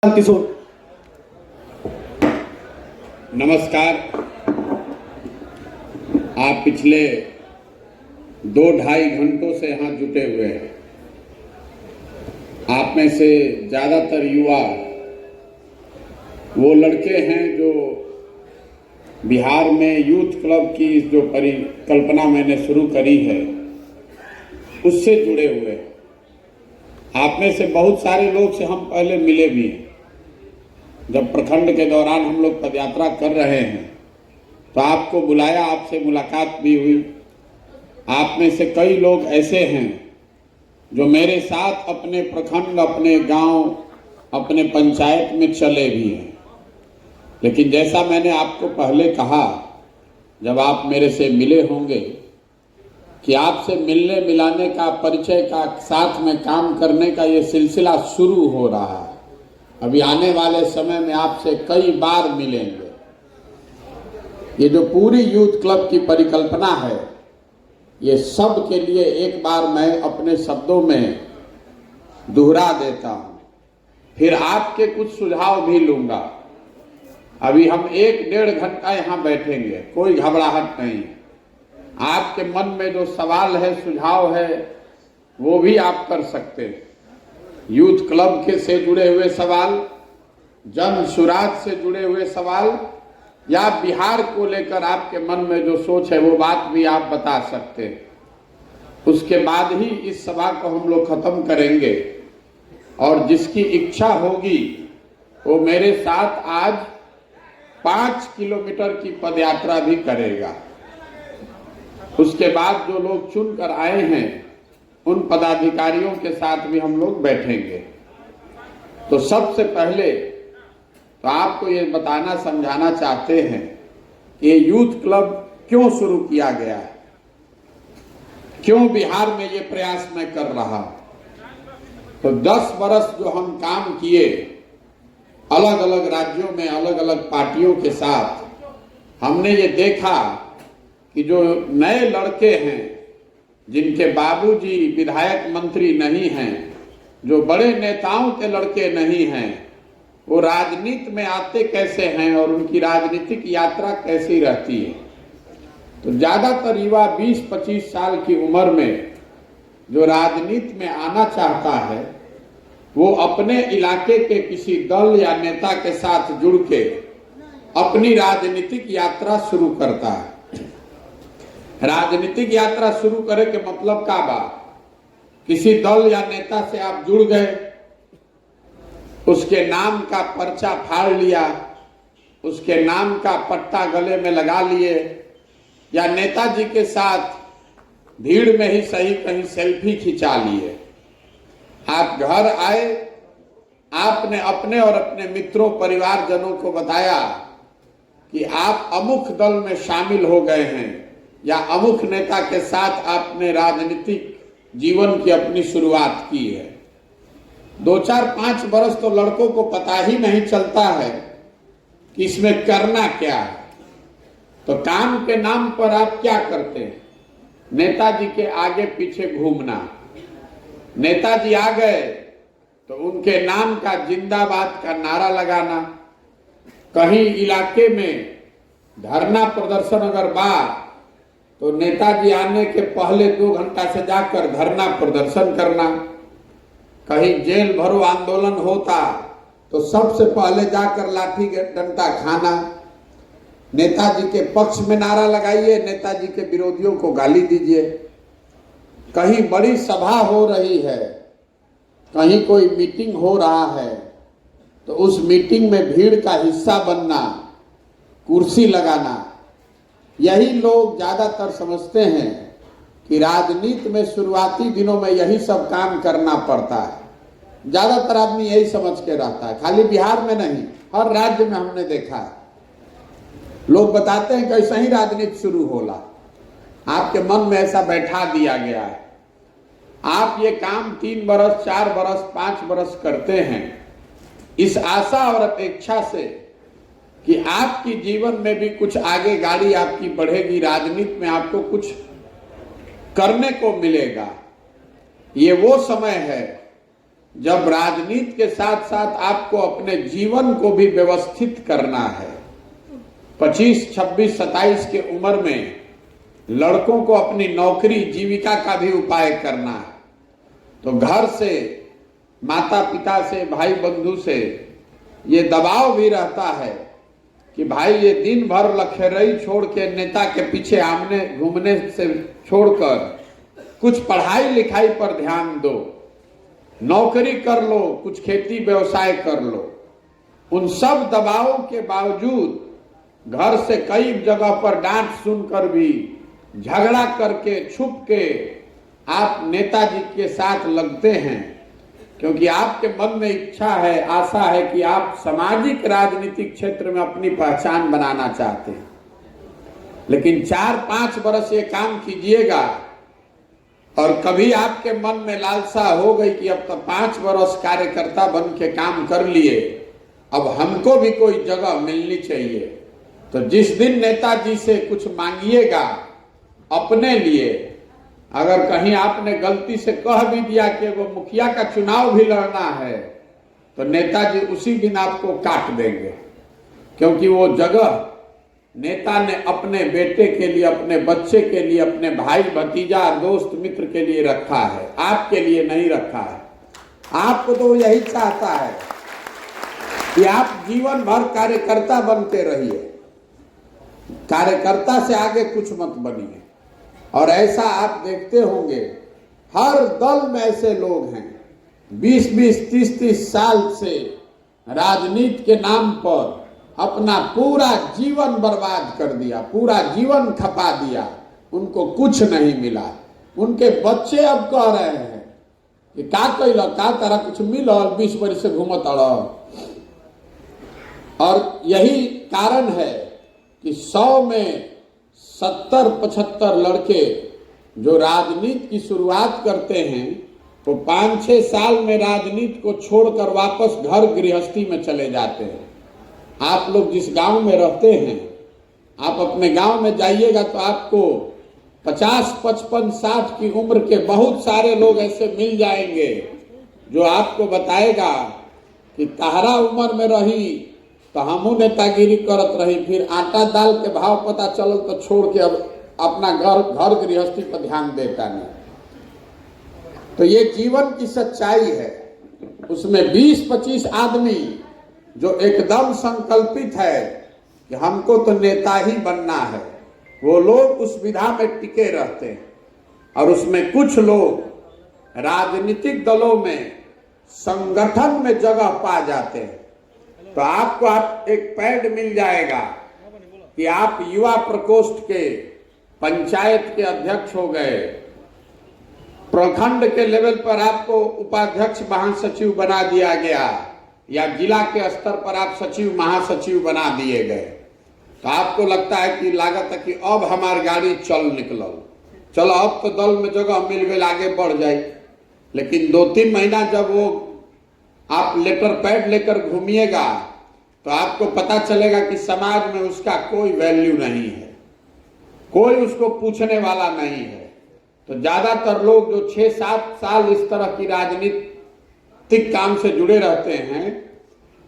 किशोर। नमस्कार। आप पिछले 2-2.5 घंटों से यहाँ जुटे हुए हैं। आप में से ज़्यादातर युवा वो लड़के हैं जो बिहार में यूथ क्लब की जो परिकल्पना मैंने शुरू करी है उससे जुड़े हुए हैं। आप में से बहुत सारे लोग से हम पहले मिले भी हैं। जब प्रखंड के दौरान हम लोग पदयात्रा कर रहे हैं तो आपको बुलाया, आपसे मुलाकात भी हुई। आप में से कई लोग ऐसे हैं जो मेरे साथ अपने प्रखंड, अपने गांव, अपने पंचायत में चले भी हैं। लेकिन जैसा मैंने आपको पहले कहा, जब आप मेरे से मिले होंगे, कि आपसे मिलने मिलाने का, परिचय का, साथ में काम करने का ये सिलसिला शुरू हो रहा है। अभी आने वाले समय में आपसे कई बार मिलेंगे। ये जो पूरी यूथ क्लब की परिकल्पना है, ये सब के लिए एक बार मैं अपने शब्दों में दोहरा देता हूं, फिर आपके कुछ सुझाव भी लूंगा। अभी हम 1-1.5 घंटा यहाँ बैठेंगे, कोई घबराहट नहीं। आपके मन में जो सवाल है, सुझाव है, वो भी आप कर सकते हैं। यूथ क्लब के से जुड़े हुए सवाल, जन सुराज से जुड़े हुए सवाल, या बिहार को लेकर आपके मन में जो सोच है वो बात भी आप बता सकते हैं। उसके बाद ही इस सभा को हम लोग खत्म करेंगे और जिसकी इच्छा होगी वो मेरे साथ आज 5 किलोमीटर की पदयात्रा भी करेगा। उसके बाद जो लोग चुनकर आए हैं उन पदाधिकारियों के साथ भी हम लोग बैठेंगे। तो सबसे पहले तो आपको ये बताना, समझाना चाहते हैं कि ये यूथ क्लब क्यों शुरू किया गया है, क्यों बिहार में ये प्रयास मैं कर रहा हूं। तो 10 वर्ष जो हम काम किए अलग अलग राज्यों में, अलग अलग पार्टियों के साथ, हमने ये देखा कि जो नए लड़के हैं, जिनके बाबूजी विधायक मंत्री नहीं हैं, जो बड़े नेताओं के लड़के नहीं हैं, वो राजनीति में आते कैसे हैं और उनकी राजनीतिक यात्रा कैसी रहती है। तो ज्यादातर युवा 20-25 साल की उम्र में जो राजनीति में आना चाहता है, वो अपने इलाके के किसी दल या नेता के साथ जुड़ के अपनी राजनीतिक यात्रा शुरू करता है। राजनीतिक यात्रा शुरू करे के मतलब का बा, किसी दल या नेता से आप जुड़ गए, उसके नाम का पर्चा फाड़ लिया, उसके नाम का पट्टा गले में लगा लिए, या नेताजी के साथ भीड़ में ही सही कहीं सेल्फी खिंचा लिए। आप घर आए, आपने अपने और अपने मित्रों, परिवारजनों को बताया कि आप अमुक दल में शामिल हो गए हैं या अमुक नेता के साथ आपने राजनीतिक जीवन की अपनी शुरुआत की है। 2-4-5 बरस तो लड़कों को पता ही नहीं चलता है कि इसमें करना क्या है। तो काम के नाम पर आप क्या करते हैं? नेताजी के आगे पीछे घूमना। नेताजी आ गए तो उनके नाम का जिंदाबाद का नारा लगाना। कहीं इलाके में धरना प्रदर्शन अगर बा तो नेताजी आने के पहले 2 घंटा से जाकर धरना प्रदर्शन करना। कहीं जेल भरो आंदोलन होता तो सबसे पहले जाकर लाठी डंडा खाना। नेताजी के पक्ष में नारा लगाइए, नेताजी के विरोधियों को गाली दीजिए। कहीं बड़ी सभा हो रही है, कहीं कोई मीटिंग हो रहा है, तो उस मीटिंग में भीड़ का हिस्सा बनना, कुर्सी लगाना। यही लोग ज्यादातर समझते हैं कि राजनीति में शुरुआती दिनों में यही सब काम करना पड़ता है। ज्यादातर आदमी यही समझ के रहता है, खाली बिहार में नहीं, हर राज्य में हमने देखा है। लोग बताते हैं कि ऐसा ही राजनीति शुरू होला। आपके मन में ऐसा बैठा दिया गया है। आप ये काम 3 बरस, 4 बरस, 5 बरस करते हैं इस आशा और अपेक्षा से कि आपकी जीवन में भी कुछ आगे गाड़ी आपकी बढ़ेगी, राजनीति में आपको कुछ करने को मिलेगा। ये वो समय है जब राजनीति के साथ साथ आपको अपने जीवन को भी व्यवस्थित करना है, 25, 26, 27 के उम्र में लड़कों को अपनी नौकरी जीविका का भी उपाय करना है, तो घर से, माता पिता से, भाई बंधु से ये दबाव भी रहता है कि भाई ये दिन भर लखेरई छोड़ के नेता के पीछे आमने घूमने से छोड़कर कुछ पढ़ाई लिखाई पर ध्यान दो, नौकरी कर लो, कुछ खेती व्यवसाय कर लो। उन सब दबावों के बावजूद घर से कई जगह पर डांट सुनकर भी झगड़ा करके छुप के आप नेताजी के साथ लगते हैं, क्योंकि आपके मन में इच्छा है, आशा है कि आप सामाजिक राजनीतिक क्षेत्र में अपनी पहचान बनाना चाहते हैं। लेकिन 4-5 वर्ष ये काम कीजिएगा और कभी आपके मन में लालसा हो गई कि अब तो 5 वर्ष कार्यकर्ता बन के काम कर लिए, अब हमको भी कोई जगह मिलनी चाहिए, तो जिस दिन नेताजी से कुछ मांगिएगा अपने लिए, अगर कहीं आपने गलती से कह भी दिया कि वो मुखिया का चुनाव भी लड़ना है, तो नेताजी उसी दिन आपको काट देंगे, क्योंकि वो जगह नेता ने अपने बेटे के लिए, अपने बच्चे के लिए, अपने भाई भतीजा दोस्त मित्र के लिए रखा है, आपके लिए नहीं रखा है। आपको तो यही चाहता है कि आप जीवन भर कार्यकर्ता बनते रहिए, कार्यकर्ता से आगे कुछ मत बनिए। और ऐसा आप देखते होंगे हर दल में ऐसे लोग हैं 20-20, 30-30 साल से राजनीति के नाम पर अपना पूरा जीवन बर्बाद कर दिया, पूरा जीवन खपा दिया, उनको कुछ नहीं मिला। उनके बच्चे अब कह रहे हैं कि का कैल, का तरह कुछ मिल, 20 वर्ष से घूमत रहो। और यही कारण है कि 100 में 70-75 लड़के जो राजनीति की शुरुआत करते हैं वो 5-6 साल में राजनीति को छोड़कर वापस घर गृहस्थी में चले जाते हैं। आप लोग जिस गांव में रहते हैं, आप अपने गांव में जाइएगा तो आपको 50, 55, 60 की उम्र के बहुत सारे लोग ऐसे मिल जाएंगे जो आपको बताएगा कि तहरा उम्र में रही तो हमू नेतागिरी करत रही, फिर आटा दाल के भाव पता चलल तो छोड़ के अब अपना घर गृहस्थी पर ध्यान देता नहीं। तो ये जीवन की सच्चाई है। उसमें 20-25 आदमी जो एकदम संकल्पित है कि हमको तो नेता ही बनना है, वो लोग उस विधा में टिके रहते हैं। और उसमें कुछ लोग राजनीतिक दलों में, संगठन में जगह पा जाते हैं। तो आपको एक पैड मिल जाएगा कि आप युवा प्रकोष्ठ के पंचायत के अध्यक्ष हो गए, प्रखंड के लेवल पर आपको उपाध्यक्ष महासचिव बना दिया गया, या जिला के स्तर पर आप सचिव महासचिव बना दिए गए। तो आपको लगता है कि लागत है कि अब हमारी गाड़ी चल निकलल, चलो अब तो दल में जगह मिल गई, आगे बढ़ जाए। लेकिन 2-3 महीना जब वो आप लेटर पैड लेकर घूमिएगा तो आपको पता चलेगा कि समाज में उसका कोई वैल्यू नहीं है, कोई उसको पूछने वाला नहीं है। तो ज्यादातर लोग जो 6-7 साल इस तरह की राजनीतिक काम से जुड़े रहते हैं,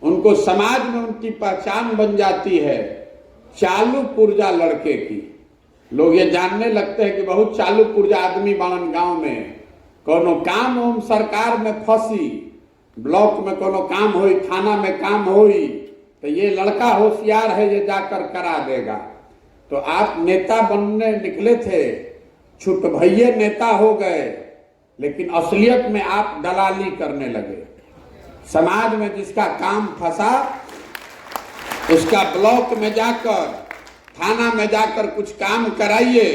उनको समाज में उनकी पहचान बन जाती है चालू पुर्जा लड़के की। लोग ये जानने लगते हैं कि बहुत चालू पुर्जा आदमी बावन गांव में, कोनो काम हम सरकार में फंसी, ब्लॉक में कोनो काम होई, थाना में काम होई, तो ये लड़का होशियार है, ये जाकर करा देगा। तो आप नेता बनने निकले थे, छुट भैये नेता हो गए, लेकिन असलियत में आप दलाली करने लगे। समाज में जिसका काम फंसा उसका ब्लॉक में जाकर, थाना में जाकर कुछ काम कराइए,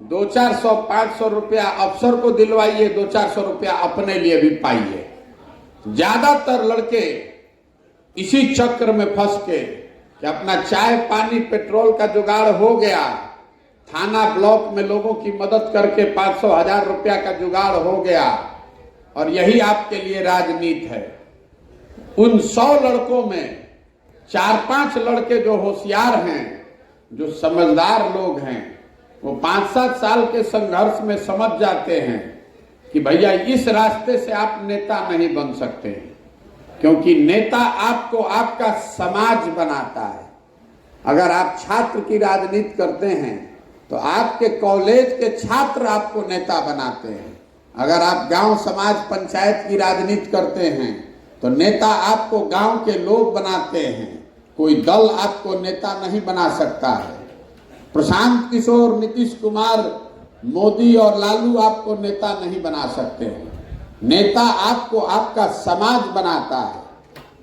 200-400-500 रुपया अफसर को दिलवाइए, 200-400 रुपया अपने लिए भी पाइए। ज्यादातर लड़के इसी चक्र में फंस के कि अपना चाय पानी पेट्रोल का जुगाड़ हो गया, थाना ब्लॉक में लोगों की मदद करके 500-1000 रुपया का जुगाड़ हो गया, और यही आपके लिए राजनीति है। उन 100 लड़कों में 4-5 लड़के जो होशियार हैं, जो समझदार लोग हैं, वो 5-7 साल के संघर्ष में समझ जाते हैं कि भैया इस रास्ते से आप नेता नहीं बन सकते हैं, क्योंकि नेता आपको आपका समाज बनाता है। अगर आप छात्र की राजनीति करते हैं तो आपके कॉलेज के छात्र आपको नेता बनाते हैं। अगर आप गांव समाज पंचायत की राजनीति करते हैं तो नेता आपको गांव के लोग बनाते हैं, कोई दल आपको नेता नहीं बना सकता है। प्रशांत किशोर, नीतीश कुमार, मोदी और लालू आपको नेता नहीं बना सकते हैं। नेता आपको आपका समाज बनाता है।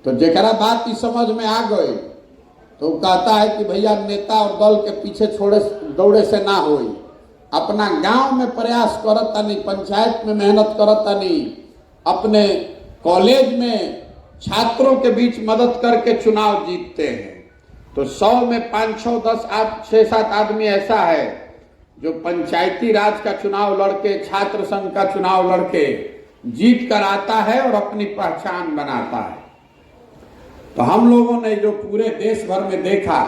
तो जेकरा बात की समझ में आ गई तो कहता है कि भैया नेता और दल के पीछे छोड़े दौड़े से ना होई, अपना गांव में प्रयास करत तनी, पंचायत में मेहनत करत तनी, अपने कॉलेज में छात्रों के बीच मदद करके चुनाव जीतते हैं। तो 100 में 5, 6, 10, 6-7 आदमी ऐसा है जो पंचायती राज का चुनाव लड़के, छात्र संघ का चुनाव लड़के जीत कर आता है और अपनी पहचान बनाता है। तो हम लोगों ने जो पूरे देश भर में देखा,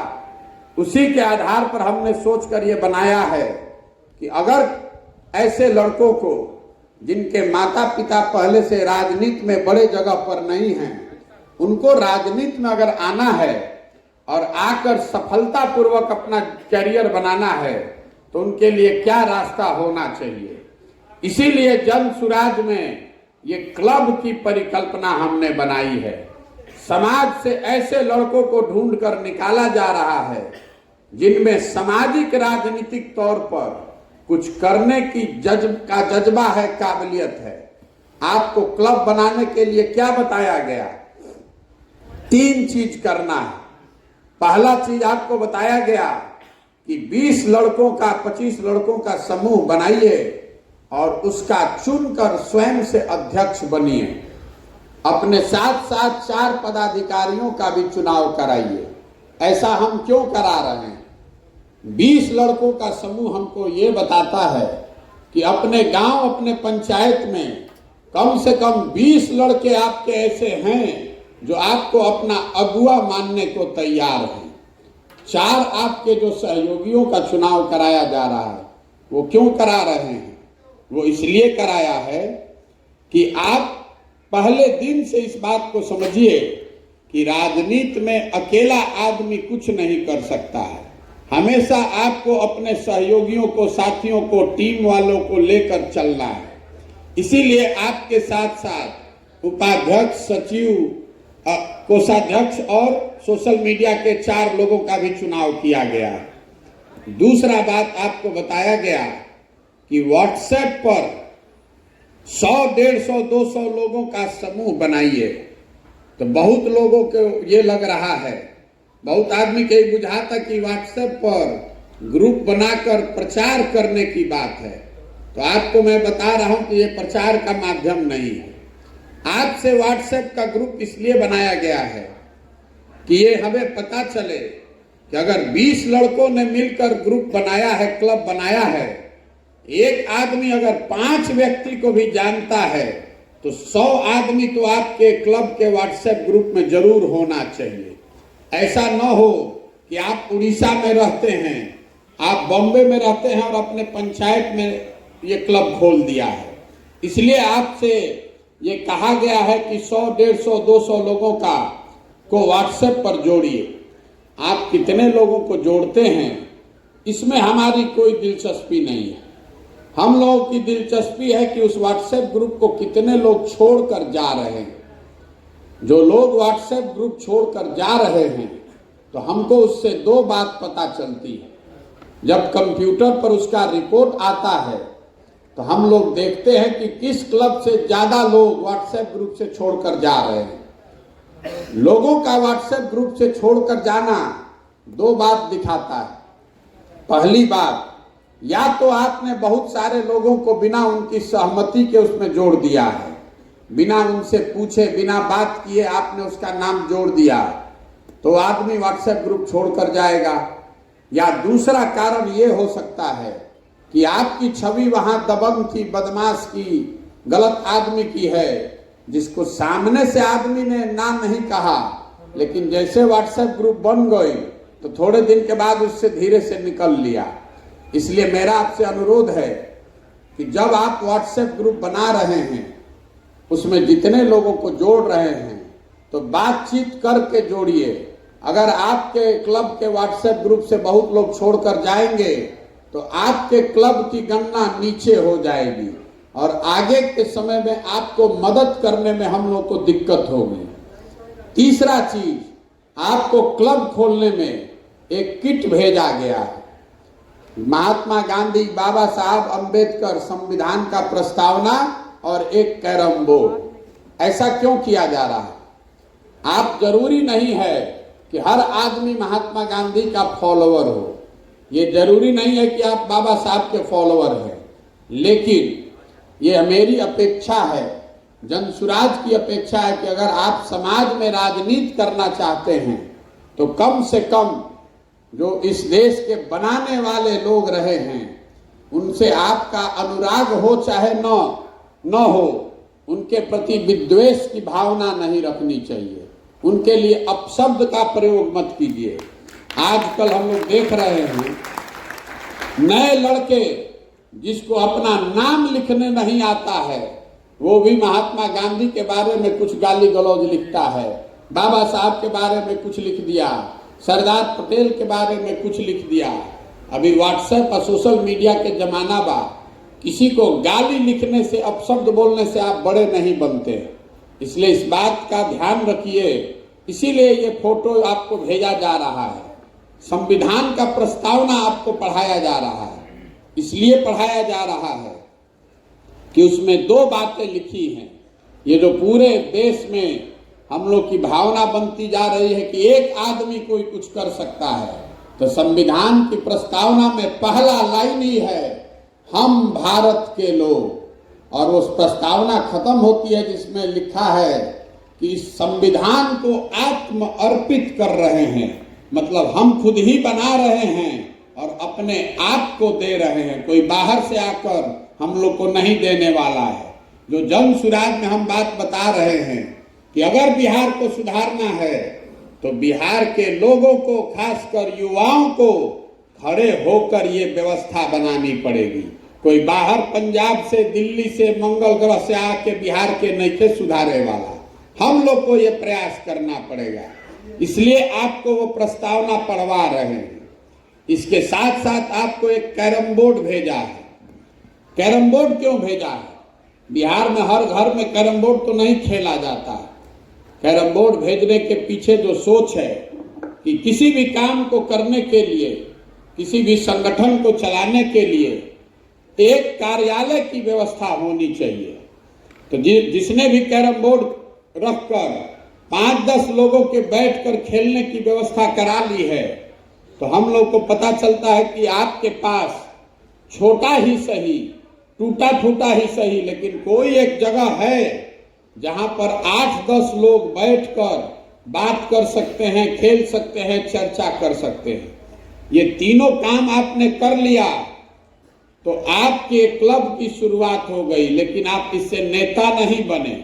उसी के आधार पर हमने सोचकर ये बनाया है कि अगर ऐसे लड़कों को, जिनके माता पिता पहले से राजनीति में बड़े जगह पर नहीं हैं, उनको राजनीति में अगर आना है और आकर सफलतापूर्वक अपना करियर बनाना है तो उनके लिए क्या रास्ता होना चाहिए। इसीलिए जन सुराज में ये क्लब की परिकल्पना हमने बनाई है। समाज से ऐसे लड़कों को ढूंढकर निकाला जा रहा है जिनमें सामाजिक राजनीतिक तौर पर कुछ करने की जज्बा है, काबिलियत है। आपको क्लब बनाने के लिए क्या बताया गया? 3 चीज करना है। पहला चीज आपको बताया गया कि 20 लड़कों का, 25 लड़कों का समूह बनाइए और उसका चुनकर स्वयं से अध्यक्ष बनिए। अपने साथ साथ 4 पदाधिकारियों का भी चुनाव कराइए। ऐसा हम क्यों करा रहे हैं? 20 लड़कों का समूह हमको ये बताता है कि अपने गांव, अपने पंचायत में कम से कम 20 लड़के आपके ऐसे हैं जो आपको अपना अगुआ मानने को तैयार हैं। 4 आपके जो सहयोगियों का चुनाव कराया जा रहा है, वो क्यों करा रहे हैं? वो इसलिए कराया है कि आप पहले दिन से इस बात को समझिए कि राजनीति में अकेला आदमी कुछ नहीं कर सकता है। हमेशा आपको अपने सहयोगियों को, साथियों को, टीम वालों को लेकर चलना है। इसीलिए आपके साथ साथ उपाध्यक्ष, सचिव, कोषाध्यक्ष और सोशल मीडिया के 4 लोगों का भी चुनाव किया गया। दूसरा बात आपको बताया गया कि व्हाट्सएप पर 100, 150, 200 लोगों का समूह बनाइए। तो बहुत लोगों को ये लग रहा है, बहुत आदमी के बुझाता कि व्हाट्सएप पर ग्रुप बनाकर प्रचार करने की बात है। तो आपको मैं बता रहा हूं कि ये प्रचार का माध्यम नहीं है। आज से व्हाट्सएप का ग्रुप इसलिए बनाया गया है कि ये हमें पता चले कि अगर 20 लड़कों ने मिलकर ग्रुप बनाया है, क्लब बनाया है, एक आदमी अगर 5 व्यक्ति को भी जानता है तो 100 आदमी तो आपके क्लब के व्हाट्सएप ग्रुप में जरूर होना चाहिए। ऐसा न हो कि आप उड़ीसा में रहते हैं, आप बॉम्बे में रहते हैं और अपने पंचायत में ये क्लब खोल दिया है। इसलिए आपसे ये कहा गया है कि 100, 150, 200 लोगों को व्हाट्सएप पर जोड़िए। आप कितने लोगों को जोड़ते हैं इसमें हमारी कोई दिलचस्पी नहीं है। हम लोगों की दिलचस्पी है कि उस व्हाट्सएप ग्रुप को कितने लोग छोड़कर जा रहे हैं। जो लोग व्हाट्सएप ग्रुप छोड़कर जा रहे हैं तो हमको उससे 2 बात पता चलती है। जब कंप्यूटर पर उसका रिपोर्ट आता है तो हम लोग देखते हैं कि किस क्लब से ज्यादा लोग व्हाट्सएप ग्रुप से छोड़कर जा रहे हैं। लोगों का व्हाट्सएप ग्रुप से छोड़कर जाना 2 बात दिखाता है। पहली बात, या तो आपने बहुत सारे लोगों को बिना उनकी सहमति के उसमें जोड़ दिया है, बिना उनसे पूछे, बिना बात किए आपने उसका नाम जोड़ दिया, तो आदमी व्हाट्सएप ग्रुप छोड़कर जाएगा। या दूसरा कारण ये हो सकता है कि आपकी छवि वहां दबंग की, बदमाश की, गलत आदमी की है, जिसको सामने से आदमी ने नाम नहीं कहा, लेकिन जैसे व्हाट्सएप ग्रुप बन गई तो थोड़े दिन के बाद उससे धीरे से निकल लिया। इसलिए मेरा आपसे अनुरोध है कि जब आप व्हाट्सएप ग्रुप बना रहे हैं, उसमें जितने लोगों को जोड़ रहे हैं तो बातचीत करके जोड़िए। अगर आपके क्लब के व्हाट्सएप ग्रुप से बहुत लोग छोड़कर जाएंगे तो आपके क्लब की गणना नीचे हो जाएगी और आगे के समय में आपको मदद करने में हम लोग को दिक्कत होगी। तीसरा चीज, आपको क्लब खोलने में एक किट भेजा गया है। महात्मा गांधी, बाबा साहब अंबेडकर संविधान का प्रस्तावना और एक कैरम बोर्ड। ऐसा क्यों किया जा रहा है? आप जरूरी नहीं है कि हर आदमी महात्मा गांधी का फॉलोअर हो, ये जरूरी नहीं है कि आप बाबा साहब के फॉलोअर हैं, लेकिन ये मेरी अपेक्षा है, जनसुराज की अपेक्षा है कि अगर आप समाज में राजनीति करना चाहते हैं तो कम से कम जो इस देश के बनाने वाले लोग रहे हैं उनसे आपका अनुराग हो चाहे न हो, उनके प्रति विद्वेष की भावना नहीं रखनी चाहिए। उनके लिए अपशब्द का प्रयोग मत कीजिए। आजकल हम लोग देख रहे हैं नए लड़के जिसको अपना नाम लिखने नहीं आता है वो भी महात्मा गांधी के बारे में कुछ गाली गलौज लिखता है, बाबा साहब के बारे में कुछ लिख दिया, सरदार पटेल के बारे में कुछ लिख दिया। अभी व्हाट्सएप और सोशल मीडिया के जमाना बा, किसी को गाली लिखने से, अपशब्द बोलने से आप बड़े नहीं बनते। इसलिए इस बात का ध्यान रखिए। इसीलिए ये फोटो आपको भेजा जा रहा है। संविधान का प्रस्तावना आपको पढ़ाया जा रहा है। इसलिए पढ़ाया जा रहा है कि उसमें दो बातें लिखी हैं। ये जो पूरे देश में हम लोग की भावना बनती जा रही है कि एक आदमी कोई कुछ कर सकता है, तो संविधान की प्रस्तावना में पहला लाइन ही है, हम भारत के लोग। और उस प्रस्तावना खत्म होती है जिसमें लिखा है कि इस संविधान को आत्म अर्पित कर रहे हैं, मतलब हम खुद ही बना रहे हैं और अपने आप को दे रहे हैं। कोई बाहर से आकर हम लोग को नहीं देने वाला है। जो जन सुराज में हम बात बता रहे हैं कि अगर बिहार को सुधारना है तो बिहार के लोगों को, खासकर युवाओं को खड़े होकर ये व्यवस्था बनानी पड़ेगी। कोई बाहर पंजाब से, दिल्ली से, मंगल ग्रह से आके बिहार के नइखे सुधारे वाला। हम लोग को ये प्रयास करना पड़ेगा। इसलिए आपको वो प्रस्तावना पढ़वा रहे हैं। इसके साथ साथ आपको एक कैरम बोर्ड भेजा है। कैरम बोर्ड क्यों भेजा है? बिहार में हर घर में कैरम बोर्ड तो नहीं खेला जाता। कैरम बोर्ड भेजने के पीछे जो सोच है कि किसी भी काम को करने के लिए, किसी भी संगठन को चलाने के लिए एक कार्यालय की व्यवस्था होनी चाहिए। तो जिसने भी कैरम बोर्ड रखकर 5-10 लोगों के बैठकर खेलने की व्यवस्था करा ली है, तो हम लोग को पता चलता है कि आपके पास छोटा ही सही, टूटा फूटा ही सही, लेकिन कोई एक जगह है जहां पर 8-10 लोग बैठकर बात कर सकते हैं, खेल सकते हैं, चर्चा कर सकते हैं। ये तीनों काम आपने कर लिया तो आपके क्लब की शुरुआत हो गई। लेकिन आप इससे नेता नहीं बने।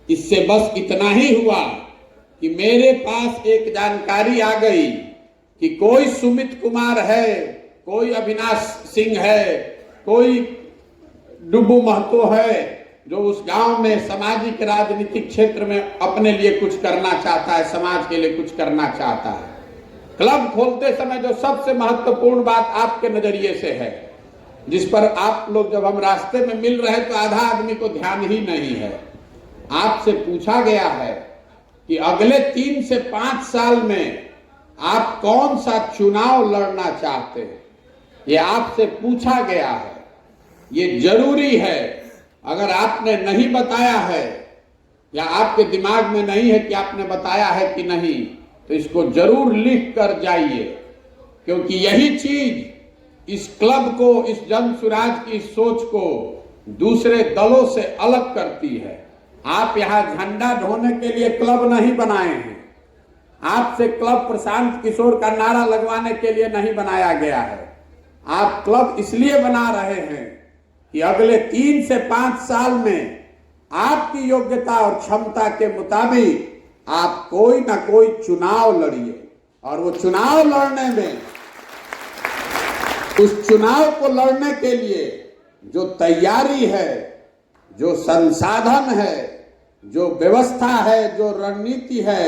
इससे बस इतना ही हुआ कि मेरे पास एक जानकारी आ गई कि कोई सुमित कुमार है, कोई अविनाश सिंह है, कोई डुब्बू महतो है, जो उस गांव में सामाजिक राजनीतिक क्षेत्र में अपने लिए कुछ करना चाहता है, समाज के लिए कुछ करना चाहता है। क्लब खोलते समय जो सबसे महत्वपूर्ण बात आपके नजरिए से है, जिस पर आप लोग, जब हम रास्ते में मिल रहे तो आधा आदमी को ध्यान ही नहीं है, आपसे पूछा गया है कि अगले 3 से 5 साल में आप कौन सा चुनाव लड़ना चाहते हैं। ये आपसे पूछा गया है। ये जरूरी है। अगर आपने नहीं बताया है या आपके दिमाग में नहीं है कि आपने बताया है कि नहीं, तो इसको जरूर लिख कर जाइए, क्योंकि यही चीज इस क्लब को, इस जन सुराज की सोच को दूसरे दलों से अलग करती है। आप यहां झंडा ढोने के लिए क्लब नहीं बनाए हैं। आपसे क्लब प्रशांत किशोर का नारा लगवाने के लिए नहीं बनाया गया है। आप क्लब इसलिए बना रहे हैं कि अगले 3 से 5 साल में आपकी योग्यता और क्षमता के मुताबिक आप कोई ना कोई चुनाव लड़िए, और वो चुनाव लड़ने में, उस चुनाव को लड़ने के लिए जो तैयारी है, जो संसाधन है, जो व्यवस्था है, जो रणनीति है,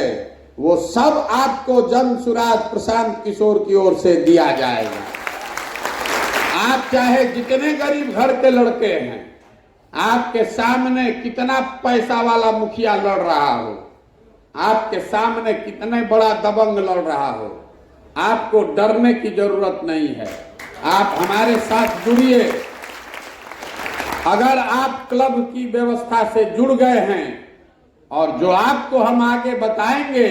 वो सब आपको जन सुराज प्रशांत किशोर की ओर से दिया जाएगा। आप चाहे जितने गरीब घर के लड़के हैं, आपके सामने कितना पैसा वाला मुखिया लड़ रहा हो, आपके सामने कितने बड़ा दबंग लड़ रहा हो, आपको डरने की जरूरत नहीं है। आप हमारे साथ जुड़िए। अगर आप क्लब की व्यवस्था से जुड़ गए हैं और जो आपको हम आगे बताएंगे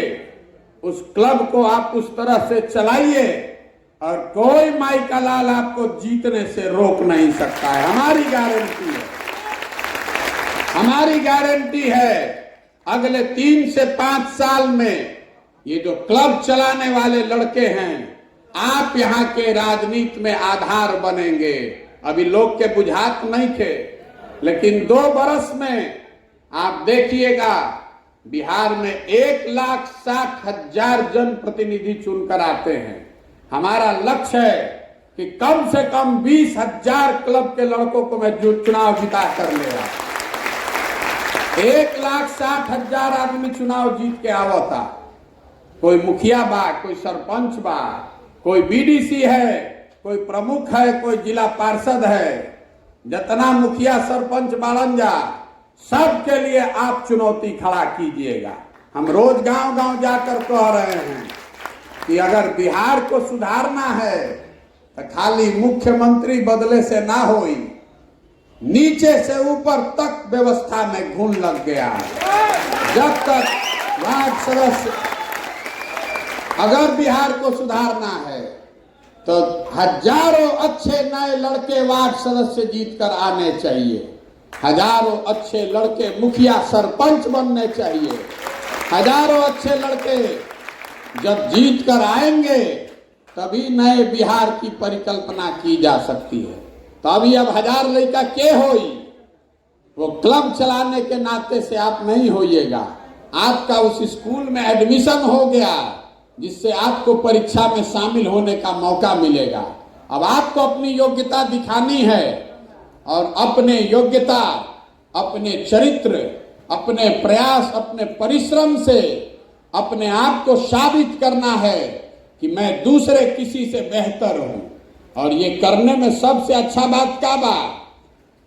उस क्लब को आप उस तरह से चलाइए और कोई माई का लाल आपको जीतने से रोक नहीं सकता है। हमारी गारंटी है, हमारी गारंटी है। अगले 3 से 5 साल में ये जो क्लब चलाने वाले लड़के हैं, आप यहाँ के राजनीति में आधार बनेंगे। अभी लोग के बुझात नहीं थे, लेकिन 2 बरस में आप देखिएगा बिहार में 1,60,000 जनप्रतिनिधि चुनकर आते हैं। हमारा लक्ष्य है कि कम से कम 20,000 क्लब के लड़कों को मैं चुनाव जिता कर लेगा। 1,60,000 आदमी चुनाव जीत के आवा था। कोई मुखिया बा, कोई सरपंच बा, कोई बीडीसी है, कोई प्रमुख है, कोई जिला पार्षद है। जितना मुखिया सरपंच बाड़न जा, सबके लिए आप चुनौती खड़ा कीजिएगा। हम रोज गांव गांव जाकर कह रहे हैं कि अगर बिहार को सुधारना है तो खाली मुख्यमंत्री बदले से ना होई, नीचे से ऊपर तक व्यवस्था में घुन लग गया है। जब तक वार्ड सदस्य, अगर बिहार को सुधारना है तो हजारों अच्छे नए लड़के वार्ड सदस्य जीतकर आने चाहिए। हजारों अच्छे लड़के मुखिया सरपंच बनने चाहिए। हजारों अच्छे लड़के जब जीत कर आएंगे तभी नए बिहार की परिकल्पना की जा सकती है। तो अभी अब 1000 लड़का के होई, वो क्लब चलाने के नाते से आप नहीं होइएगा। आपका उस स्कूल में एडमिशन हो गया जिससे आपको परीक्षा में शामिल होने का मौका मिलेगा। अब आपको अपनी योग्यता दिखानी है और अपने योग्यता, अपने चरित्र, अपने प्रयास, अपने परिश्रम से अपने आप को साबित करना है कि मैं दूसरे किसी से बेहतर हूं। और ये करने में सबसे अच्छा बात क्या बा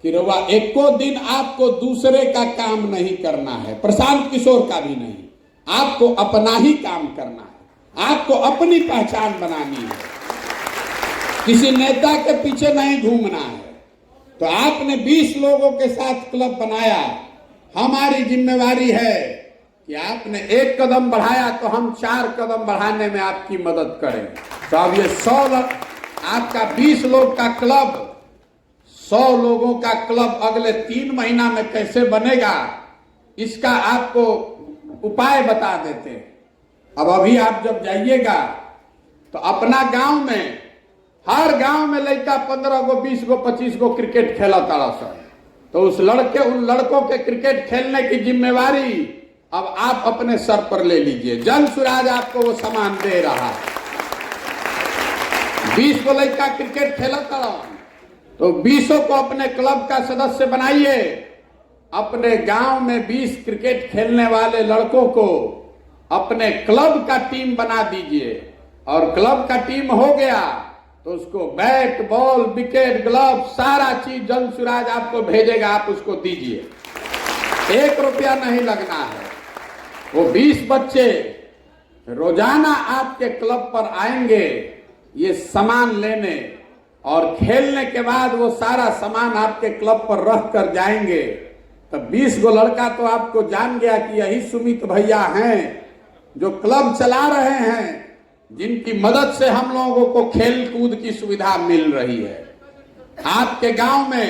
कि रवा एको दिन आपको दूसरे का काम नहीं करना है, प्रशांत किशोर का भी नहीं। आपको अपना ही काम करना है, आपको अपनी पहचान बनानी है, किसी नेता के पीछे नहीं घूमना है। तो आपने 20 लोगों के साथ क्लब बनाया, हमारी जिम्मेवारी है कि आपने 1 कदम बढ़ाया तो हम 4 कदम बढ़ाने में आपकी मदद करें। तो अब ये 100 आपका 20 लोग का क्लब, 100 लोगों का क्लब अगले 3 महीना में कैसे बनेगा, इसका आपको उपाय बता देते हैं। अब अभी आप जब जाइएगा तो अपना गांव में, हर गांव में लड़का 15 गो, 20 गो, 25 गो क्रिकेट खेला तारा सर। तो उन लड़कों के क्रिकेट खेलने की जिम्मेवारी अब आप अपने सर पर ले लीजिए। जन सुराज आपको वो सामान दे रहा है। 20 गो लड़का क्रिकेट खेला तारा, तो 20 को अपने क्लब का सदस्य बनाइए। अपने गांव में 20 क्रिकेट खेलने वाले लड़कों को अपने क्लब का टीम बना दीजिए। और क्लब का टीम हो गया तो उसको बैट, बॉल, विकेट, ग्लव, सारा चीज जन सुराज आपको भेजेगा, आप उसको दीजिए। 1 रुपया नहीं लगना है। वो 20 बच्चे रोजाना आपके क्लब पर आएंगे ये सामान लेने, और खेलने के बाद वो सारा सामान आपके क्लब पर रख कर जाएंगे। तब 20 गो लड़का तो आपको जान गया कि यही सुमित भैया हैं जो क्लब चला रहे हैं, जिनकी मदद से हम लोगों को खेल कूद की सुविधा मिल रही है। आपके गांव में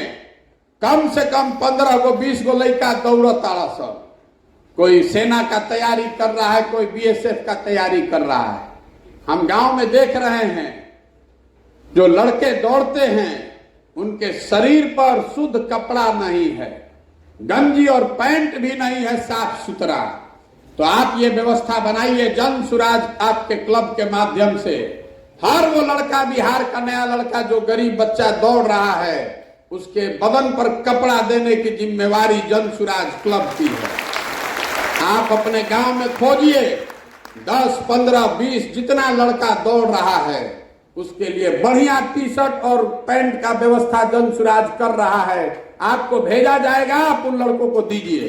कम से कम 15 गो 20 गो लड़का दौड़त तारा सब। कोई सेना का तैयारी कर रहा है, कोई बीएसएफ का तैयारी कर रहा है। हम गांव में देख रहे हैं जो लड़के दौड़ते हैं उनके शरीर पर शुद्ध कपड़ा नहीं है, गंजी और पैंट भी नहीं है साफ सुथरा। तो आप ये व्यवस्था बनाइए जन सुराज आपके क्लब के माध्यम से। हर वो लड़का, बिहार का नया लड़का जो गरीब बच्चा दौड़ रहा है, उसके बदन पर कपड़ा देने की जिम्मेवारी जन सुराज क्लब की है। आप अपने गांव में खोजिए, 10, 15, 20 जितना लड़का दौड़ रहा है उसके लिए बढ़िया टी शर्ट और पैंट का व्यवस्था जन सुराज कर रहा है। आपको भेजा जाएगा, आप उन लड़कों को दीजिए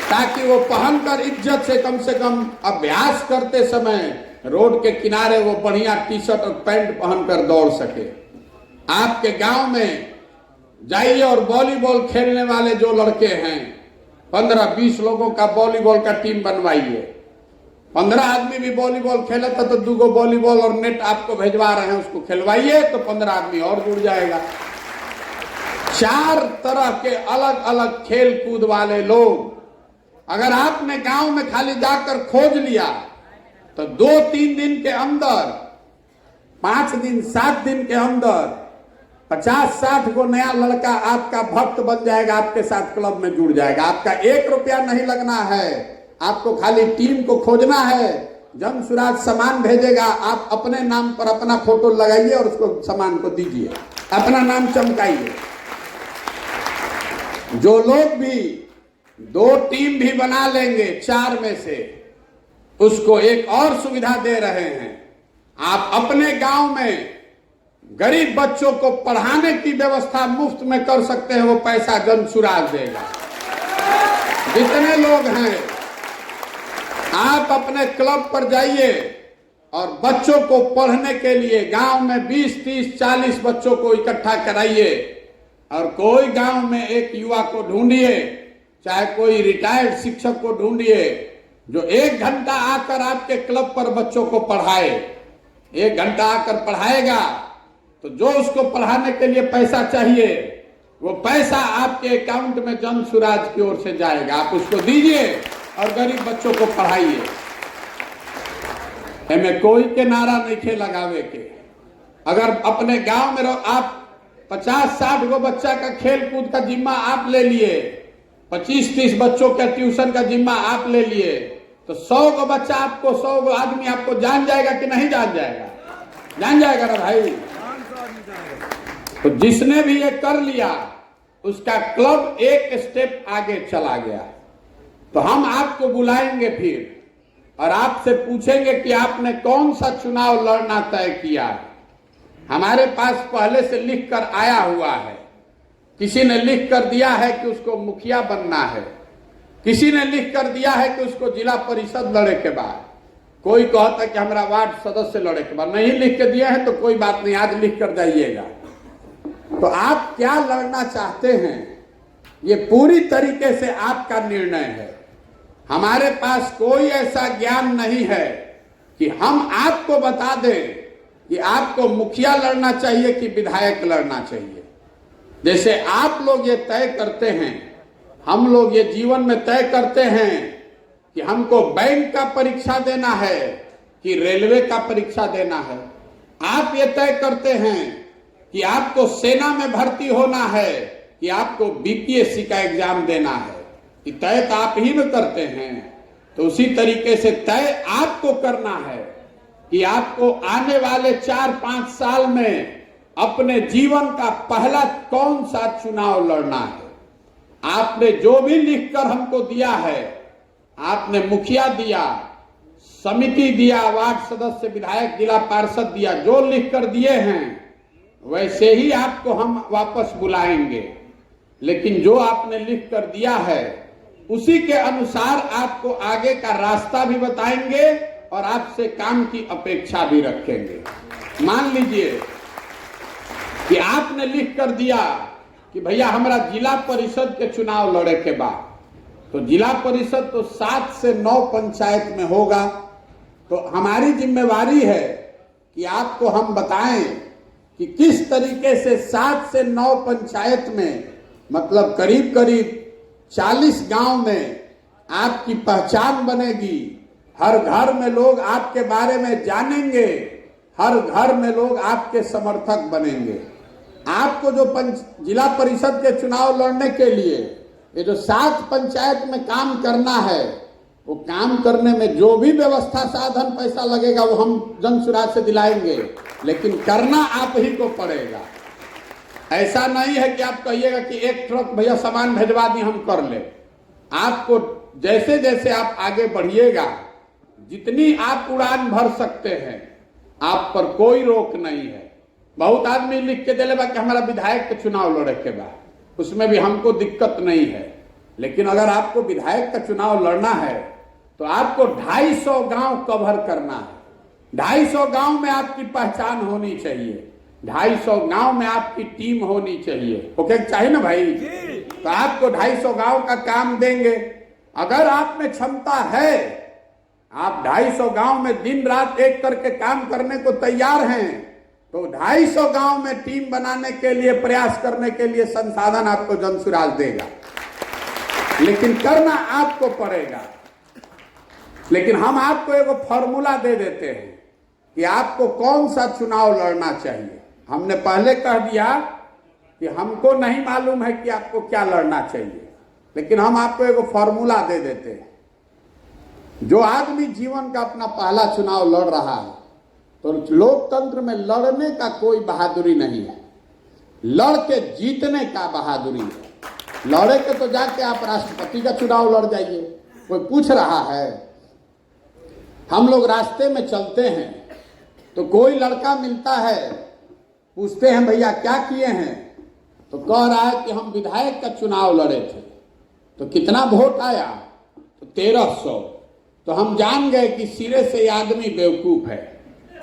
ताकि वो पहनकर इज्जत से कम अभ्यास करते समय रोड के किनारे वो बढ़िया टी शर्ट और पैंट पहनकर दौड़ सके। आपके गांव में जाइए और वॉलीबॉल खेलने वाले जो लड़के हैं 15-20 लोगों का वॉलीबॉल का टीम बनवाइए। 15 आदमी भी वॉलीबॉल खेले तो 2 वॉलीबॉल और नेट आपको भेजवा रहे हैं, उसको खिलवाइए तो 15 आदमी और जुड़ जाएगा। 4 तरह के अलग अलग खेल कूद वाले लोग अगर आपने गांव में खाली जाकर खोज लिया तो 2-3 दिन के अंदर, 5 दिन 7 दिन के अंदर 50-60 को नया लड़का आपका भक्त बन जाएगा, आपके साथ क्लब में जुड़ जाएगा। आपका 1 रुपया नहीं लगना है, आपको खाली टीम को खोजना है। जन सुराज सामान भेजेगा, आप अपने नाम पर अपना फोटो लगाइए और उसको सामान को दीजिए, अपना नाम चमकाइए। जो लोग भी 2 टीम भी बना लेंगे 4 में से, उसको एक और सुविधा दे रहे हैं। आप अपने गांव में गरीब बच्चों को पढ़ाने की व्यवस्था मुफ्त में कर सकते हैं, वो पैसा जन सुराज देगा। जितने लोग हैं आप अपने क्लब पर जाइए और बच्चों को पढ़ने के लिए गांव में 20, 30, 40 बच्चों को इकट्ठा कराइए और कोई गांव में एक युवा को ढूंढिए, चाहे कोई रिटायर्ड शिक्षक को ढूंढिए जो 1 घंटा आकर आपके क्लब पर बच्चों को पढ़ाए। 1 घंटा आकर पढ़ाएगा तो जो उसको पढ़ाने के लिए पैसा चाहिए वो पैसा आपके अकाउंट में जन सुराज की ओर से जाएगा। आप उसको दीजिए और गरीब बच्चों को पढ़ाइए। हमें कोई के नारा नहीं खे लगावे के। अगर अपने गांव में आप 50-60 गो बच्चा का खेल कूद का जिम्मा आप ले लिए, 25-30 बच्चों का ट्यूशन का जिम्मा आप ले लिए, तो 100 गो बच्चा आपको, 100 गो आदमी आपको जान जाएगा कि नहीं जान जाएगा? जान जाएगा ना भाई। तो जिसने भी ये कर लिया उसका क्लब एक स्टेप आगे चला गया। तो हम आपको बुलाएंगे फिर और आपसे पूछेंगे कि आपने कौन सा चुनाव लड़ना तय किया है। हमारे पास पहले से लिख कर आया हुआ है। किसी ने लिख कर दिया है कि उसको मुखिया बनना है, किसी ने लिख कर दिया है कि उसको जिला परिषद लड़े के बाद, कोई कहता है कि हमारा वार्ड सदस्य लड़े के बाद। नहीं लिख के दिया है तो कोई बात नहीं, आज लिख कर जाइएगा। तो आप क्या लड़ना चाहते हैं ये पूरी तरीके से आपका निर्णय है। हमारे पास कोई ऐसा ज्ञान नहीं है कि हम आपको बता दें कि आपको मुखिया लड़ना चाहिए कि विधायक लड़ना चाहिए। जैसे आप लोग ये तय करते हैं, हम लोग ये जीवन में तय करते हैं कि हमको बैंक का परीक्षा देना है कि रेलवे का परीक्षा देना है। आप ये तय करते हैं कि आपको सेना में भर्ती होना है कि आपको बीपीएससी का एग्जाम देना है। कि तय तो आप ही में करते हैं, तो उसी तरीके से तय आपको करना है कि आपको आने वाले 4-5 साल में अपने जीवन का पहला कौन सा चुनाव लड़ना है। आपने जो भी लिखकर हमको दिया है, आपने मुखिया दिया, समिति दिया, वार्ड सदस्य, विधायक, जिला पार्षद दिया, जो लिखकर दिए हैं वैसे ही आपको हम वापस बुलाएंगे। लेकिन जो आपने लिख कर दिया है उसी के अनुसार आपको आगे का रास्ता भी बताएंगे और आपसे काम की अपेक्षा भी रखेंगे। मान लीजिए कि आपने लिख कर दिया कि भैया हमारा जिला परिषद के चुनाव लड़े के बाद, तो जिला परिषद तो 7 से 9 पंचायत में होगा। तो हमारी जिम्मेवारी है कि आपको हम बताएं कि किस तरीके से 7 से 9 पंचायत में, मतलब करीब करीब 40 गांव में आपकी पहचान बनेगी। हर घर में लोग आपके बारे में जानेंगे, हर घर में लोग आपके समर्थक बनेंगे। आपको जो जिला परिषद के चुनाव लड़ने के लिए ये जो 7 पंचायत में काम करना है, वो काम करने में जो भी व्यवस्था, साधन, पैसा लगेगा वो हम जन सुराज से दिलाएंगे, लेकिन करना आप ही को पड़ेगा। ऐसा नहीं है कि आप कहिएगा कि एक ट्रक भैया सामान भेजवा दी हम कर ले। आपको जैसे जैसे आप आगे बढ़िएगा, जितनी आप उड़ान भर सकते हैं, आप पर कोई रोक नहीं है। बहुत आदमी लिख के दिले बा कि हमारा विधायक के चुनाव लड़े के बाद, उसमें भी हमको दिक्कत नहीं है। लेकिन अगर आपको विधायक का चुनाव लड़ना है तो आपको 250 गांव कवर करना है। 250 गांव में आपकी पहचान होनी चाहिए, 250 गांव में आपकी टीम होनी चाहिए। ओके चाहिए ना भाई? तो आपको 250 गांव का काम देंगे। अगर आप में क्षमता है, आप 250 गांव में दिन रात एक करके काम करने को तैयार हैं, तो 250 गांव में टीम बनाने के लिए प्रयास करने के लिए संसाधन आपको जनसुराज देगा, लेकिन करना आपको पड़ेगा। लेकिन हम आपको एक फॉर्मूला दे देते हैं कि आपको कौन सा चुनाव लड़ना चाहिए। हमने पहले कह दिया कि हमको नहीं मालूम है कि आपको क्या लड़ना चाहिए, लेकिन हम आपको एक फॉर्मूला दे देते हैं। जो आदमी जीवन का अपना पहला चुनाव लड़ रहा है, तो लोकतंत्र में लड़ने का कोई बहादुरी नहीं है, लड़ के जीतने का बहादुरी है। लड़े के तो जाके आप राष्ट्रपति का चुनाव लड़ जाइए, कोई पूछ रहा है? हम लोग रास्ते में चलते हैं तो कोई लड़का मिलता है, पूछते हैं भैया क्या किए हैं, तो कह रहा है कि हम विधायक का चुनाव लड़े थे। तो कितना वोट आया? तो 1300। तो हम जान गए कि सिरे से ये आदमी बेवकूफ है।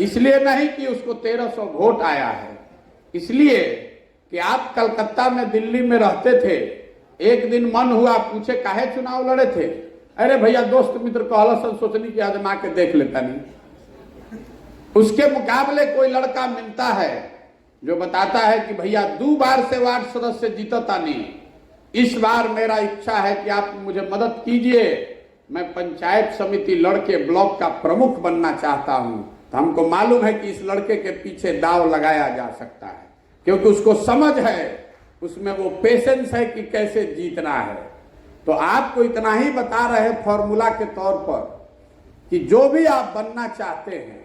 इसलिए नहीं कि उसको 1300 वोट आया है, इसलिए कि आप कलकत्ता में दिल्ली में रहते थे। एक दिन मन हुआ, पूछे काहे चुनाव लड़े थे? अरे भैया दोस्त मित्र कहला सन, सोचनी की आजमा के देख लेता नहीं। उसके मुकाबले कोई लड़का मिलता है जो बताता है कि भैया 2 बार से वार्ड सदस्य जीतता नहीं, इस बार मेरा इच्छा है कि आप मुझे मदद कीजिए, मैं पंचायत समिति लड़के ब्लॉक का प्रमुख बनना चाहता हूं। तो हमको मालूम है कि इस लड़के के पीछे दाव लगाया जा सकता है, क्योंकि उसको समझ है, उसमें वो पेशेंस है कि कैसे जीतना है। तो आपको इतना ही बता रहे फॉर्मूला के तौर पर कि जो भी आप बनना चाहते हैं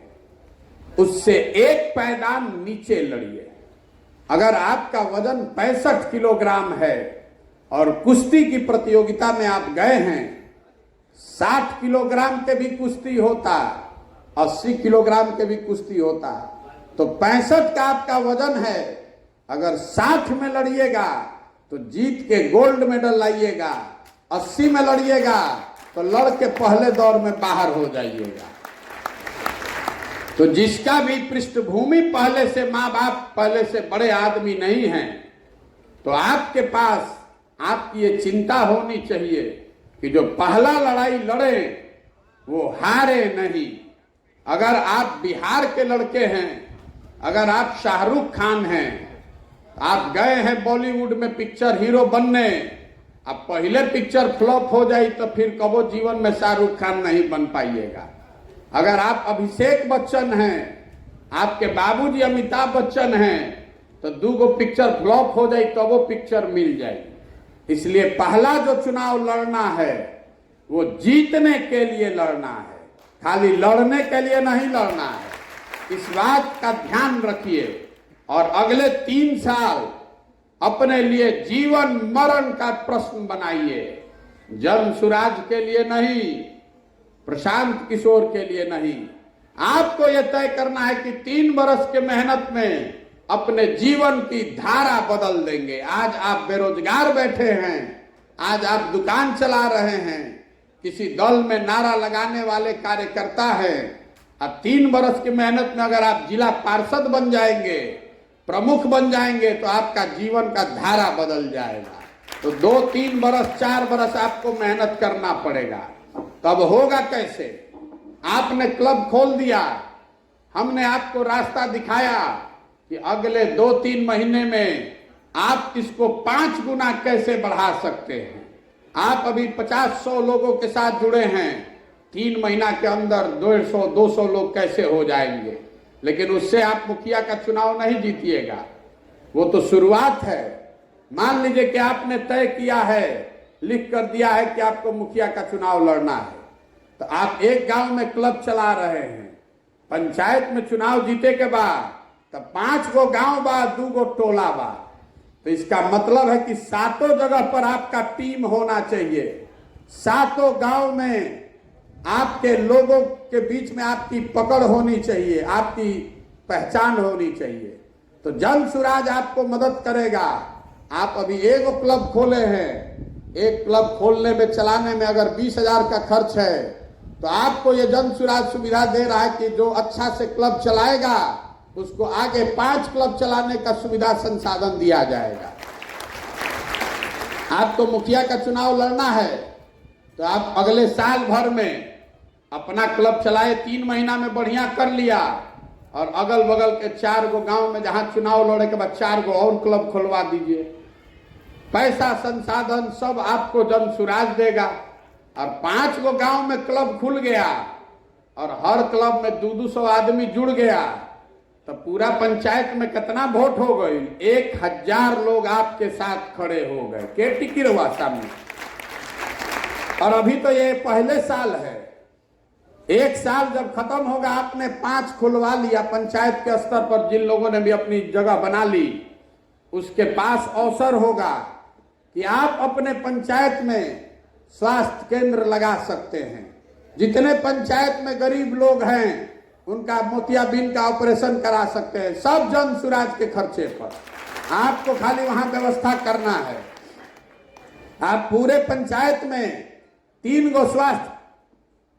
उससे एक पायदान नीचे लड़िए। अगर आपका वजन 65 किलोग्राम है और कुश्ती की प्रतियोगिता में आप गए हैं, 60 किलोग्राम के भी कुश्ती होता, 80 किलोग्राम के भी कुश्ती होता, तो 65 का आपका वजन है। अगर 60 में लड़िएगा तो जीत के गोल्ड मेडल लाइएगा, 80 में लड़िएगा तो लड़ के पहले दौर में बाहर हो जाइएगा। तो जिसका भी पृष्ठभूमि पहले से, माँ बाप पहले से बड़े आदमी नहीं हैं, तो आपके पास आपकी ये चिंता होनी चाहिए कि जो पहला लड़ाई लड़े वो हारे नहीं। अगर आप बिहार के लड़के हैं, अगर आप शाहरुख खान हैं, आप गए हैं बॉलीवुड में पिक्चर हीरो बनने, अब पहले पिक्चर फ्लॉप हो जाए तो फिर कबो जीवन में शाहरुख खान नहीं बन पाइएगा। अगर आप अभिषेक बच्चन हैं, आपके बाबूजी अमिताभ बच्चन हैं, तो 2 पिक्चर फ्लॉप हो जाए तो वो पिक्चर मिल जाएगी। इसलिए पहला जो चुनाव लड़ना है वो जीतने के लिए लड़ना है, खाली लड़ने के लिए नहीं लड़ना है। इस बात का ध्यान रखिए और अगले 3 साल अपने लिए जीवन मरण का प्रश्न बनाइए। जनसुराज के लिए नहीं, प्रशांत किशोर के लिए नहीं, आपको यह तय करना है कि 3 बरस के मेहनत में अपने जीवन की धारा बदल देंगे। आज आप बेरोजगार बैठे हैं, आज आप दुकान चला रहे हैं, किसी दल में नारा लगाने वाले कार्यकर्ता हैं। अब 3 बरस की मेहनत में अगर आप जिला पार्षद बन जाएंगे, प्रमुख बन जाएंगे, तो आपका जीवन का धारा बदल जाएगा। तो 2, 3 बरस, 4 बरस आपको मेहनत करना पड़ेगा। तब होगा कैसे? आपने क्लब खोल दिया, हमने आपको रास्ता दिखाया कि अगले 2-3 महीने में आप इसको 5 गुना कैसे बढ़ा सकते हैं। आप अभी 50-100 लोगों के साथ जुड़े हैं, 3 महीना के अंदर 150-200 लोग कैसे हो जाएंगे। लेकिन उससे आप मुखिया का चुनाव नहीं जीतिएगा, वो तो शुरुआत है। मान लीजिए कि आपने तय किया है, लिख कर दिया है कि आपको मुखिया का चुनाव लड़ना है, तो आप एक गांव में क्लब चला रहे हैं, पंचायत में चुनाव जीते के बाद तब 5 गो गांव बा, 2 गो टोला बा, तो इसका मतलब है कि सातों जगह पर आपका टीम होना चाहिए, सातों गांव में आपके लोगों के बीच में आपकी पकड़ होनी चाहिए, आपकी पहचान होनी चाहिए। तो जन सुराज आपको मदद करेगा। आप अभी एक क्लब खोले हैं, एक क्लब खोलने में चलाने में अगर 20,000 का खर्च है, तो आपको ये जन सुराज सुविधा दे रहा है कि जो अच्छा से क्लब चलाएगा उसको आगे 5 क्लब चलाने का सुविधा संसाधन दिया जाएगा। आपको मुखिया का चुनाव लड़ना है तो आप अगले साल भर में अपना क्लब चलाए, 3 महीना में बढ़िया कर लिया और अगल बगल के 4 गो गांव में जहां चुनाव लड़े के बाद 4 गो और क्लब खुलवा दीजिए। पैसा संसाधन सब आपको जन सुराज देगा। और 5 गो गांव में क्लब खुल गया और हर क्लब में 200 आदमी जुड़ गया, तो पूरा पंचायत में कितना वोट हो गई? 1000 लोग आपके साथ खड़े हो गए। के टिकी रहुआ सामने। और अभी तो ये पहले साल है, 1 साल जब खत्म होगा आपने 5 खुलवा लिया पंचायत के स्तर पर, जिन लोगों ने भी अपनी जगह बना ली उसके पास अवसर होगा कि आप अपने पंचायत में स्वास्थ्य केंद्र लगा सकते हैं। जितने पंचायत में गरीब लोग हैं उनका मोतियाबिंद का ऑपरेशन करा सकते हैं, सब जन सुराज के खर्चे पर। आपको खाली वहां व्यवस्था करना है। आप पूरे पंचायत में 3 गो स्वास्थ्य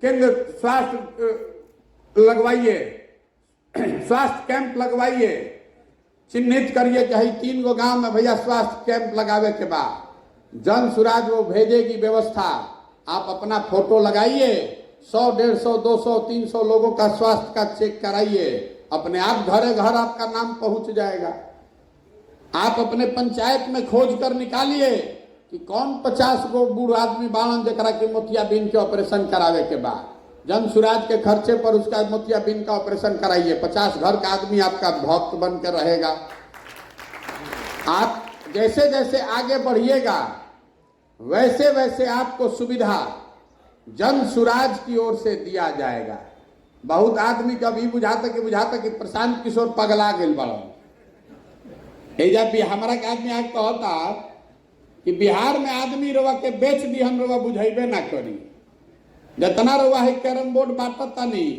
केंद्र, स्वास्थ्य लगवाइए, स्वास्थ्य कैंप लगवाइए, चिन्हित करिए कि 3 गो गांव में भैया स्वास्थ्य कैंप लगावे के बाद जन सुराज वो भेजेगी व्यवस्था। आप अपना फोटो लगाइए, 100, 150, 200, 300 लोगों का स्वास्थ्य का चेक कराइए, अपने आप घरे घर आपका नाम पहुंच जाएगा। आप अपने पंचायत में खोज कर निकालिए कि कौन 50 गो बूढ़ आदमी बाणन जरा के मोतियाबिंद के ऑपरेशन करावे के बाद जन सुराज के खर्चे पर उसका मोतियाबिंद का ऑपरेशन कराइए। 50 घर का आदमी आपका भक्त बन कर रहेगा। आप जैसे जैसे आगे बढ़िएगा वैसे वैसे आपको सुविधा जन सुराज की ओर से दिया जाएगा। बहुत आदमी का भी बुझाता कि प्रशांत किशोर पगला गेल बड़ा। हमारा के आदमी आगे कहता कि बिहार में आदमी रवा के बेच दी, हम रवा बुझेबे ना करी। जितना रवा है कैरम बोर्ड बांटता नहीं,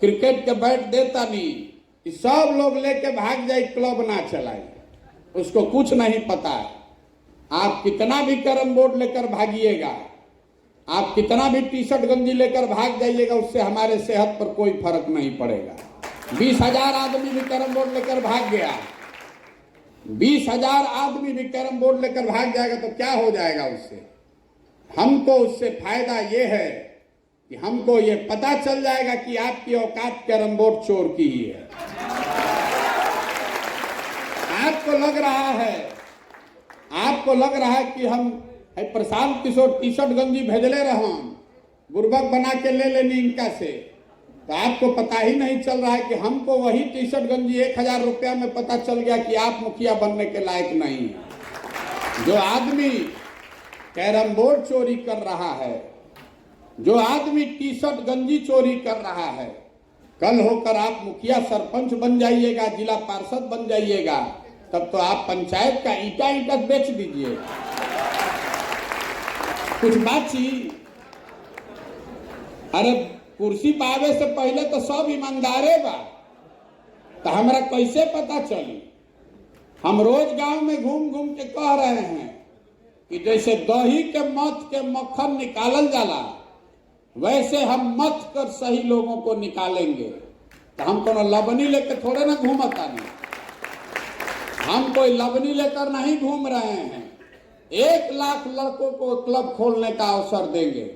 क्रिकेट के बैट देता नहीं, सब लोग लेके भाग जाए, क्लब ना चलाए, उसको कुछ नहीं पता है। आप कितना भी कैरम बोर्ड लेकर भागिएगा, आप कितना भी टी शर्ट गंजी लेकर भाग जाइएगा, उससे हमारे सेहत पर कोई फर्क नहीं पड़ेगा। 20,000 आदमी भी कैरम बोर्ड लेकर भाग गया, 20,000 आदमी भी कैरम बोर्ड लेकर भाग जाएगा तो क्या हो जाएगा उससे? हमको उससे फायदा ये है कि हमको ये पता चल जाएगा कि आपकी औकात कैरम बोर्ड चोर की ही है। आपको लग रहा है कि हम प्रशांत किशोर टी शर्ट गंजी भेजले रहा, बुर्बक बना के ले लेनी इनका से, तो आपको पता ही नहीं चल रहा है कि हमको वही टी शर्ट गंजी 1,000 रुपया में पता चल गया कि आप मुखिया बनने के लायक नहीं है। जो आदमी कैरम बोर्ड चोरी कर रहा है, जो आदमी टी शर्ट गंजी चोरी कर रहा है, कल होकर आप मुखिया सरपंच बन जाइएगा, जिला पार्षद बन जाइएगा, तब तो आप पंचायत का ईटा बेच दीजिए। कुछ बात अरे कुर्सी पावे से पहले तो सब ईमानदारे बा, तो हमरा कैसे पता चली? हम रोज गांव में घूम घूम के कह रहे हैं कि जैसे दही के मथ के मक्खन निकालल जाला, वैसे हम मथ कर सही लोगों को निकालेंगे। तो हम कोनो लबनी लेकर थोड़े ना घूमता नहीं, हम कोई लबनी लेकर नहीं घूम रहे हैं। 1 लाख लड़कों को क्लब खोलने का अवसर देंगे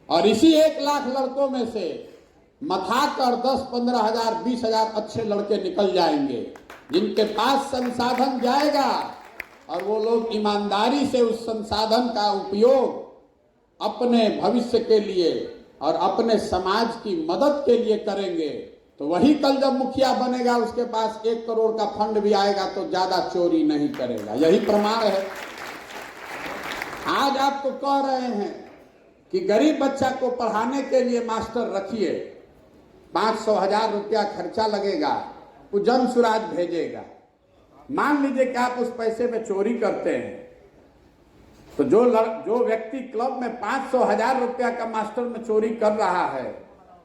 और इसी 1 लाख लड़कों में से मथा कर 10, 15 हजार, 20 हजार अच्छे लड़के निकल जाएंगे, जिनके पास संसाधन जाएगा और वो लोग ईमानदारी से उस संसाधन का उपयोग अपने भविष्य के लिए और अपने समाज की मदद के लिए करेंगे। तो वही कल जब मुखिया बनेगा उसके पास 1 करोड़ का फंड भी आएगा तो ज्यादा चोरी नहीं करेगा। यही प्रमाण है। आज आपको कह रहे हैं कि गरीब बच्चा को पढ़ाने के लिए मास्टर रखिए, 500 हजार रुपया खर्चा लगेगा, वो जन सुराज भेजेगा। मान लीजिए कि आप उस पैसे में चोरी करते हैं, तो जो व्यक्ति क्लब में 500,000 रुपया का मास्टर में चोरी कर रहा है,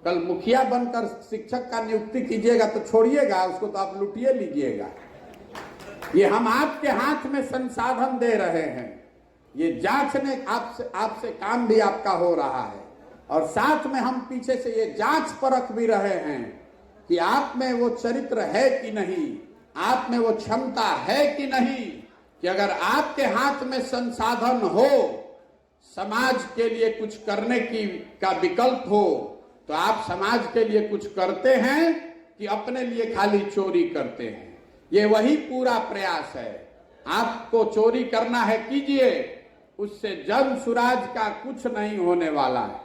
कल मुखिया बनकर शिक्षक का नियुक्ति कीजिएगा तो छोड़िएगा उसको, तो आप लुटिए लीजिएगा। ये हम आपके हाथ में संसाधन दे रहे हैं, ये जांचने आपसे काम भी आपका हो रहा है, और साथ में हम पीछे से ये जांच परख भी रहे हैं कि आप में वो चरित्र है कि नहीं, आप में वो क्षमता है कि नहीं, कि अगर आपके हाथ में संसाधन हो, समाज के लिए कुछ करने का विकल्प हो, तो आप समाज के लिए कुछ करते हैं कि अपने लिए खाली चोरी करते हैं। ये वही पूरा प्रयास है। आपको चोरी करना है कीजिए, उससे जन सुराज का कुछ नहीं होने वाला है।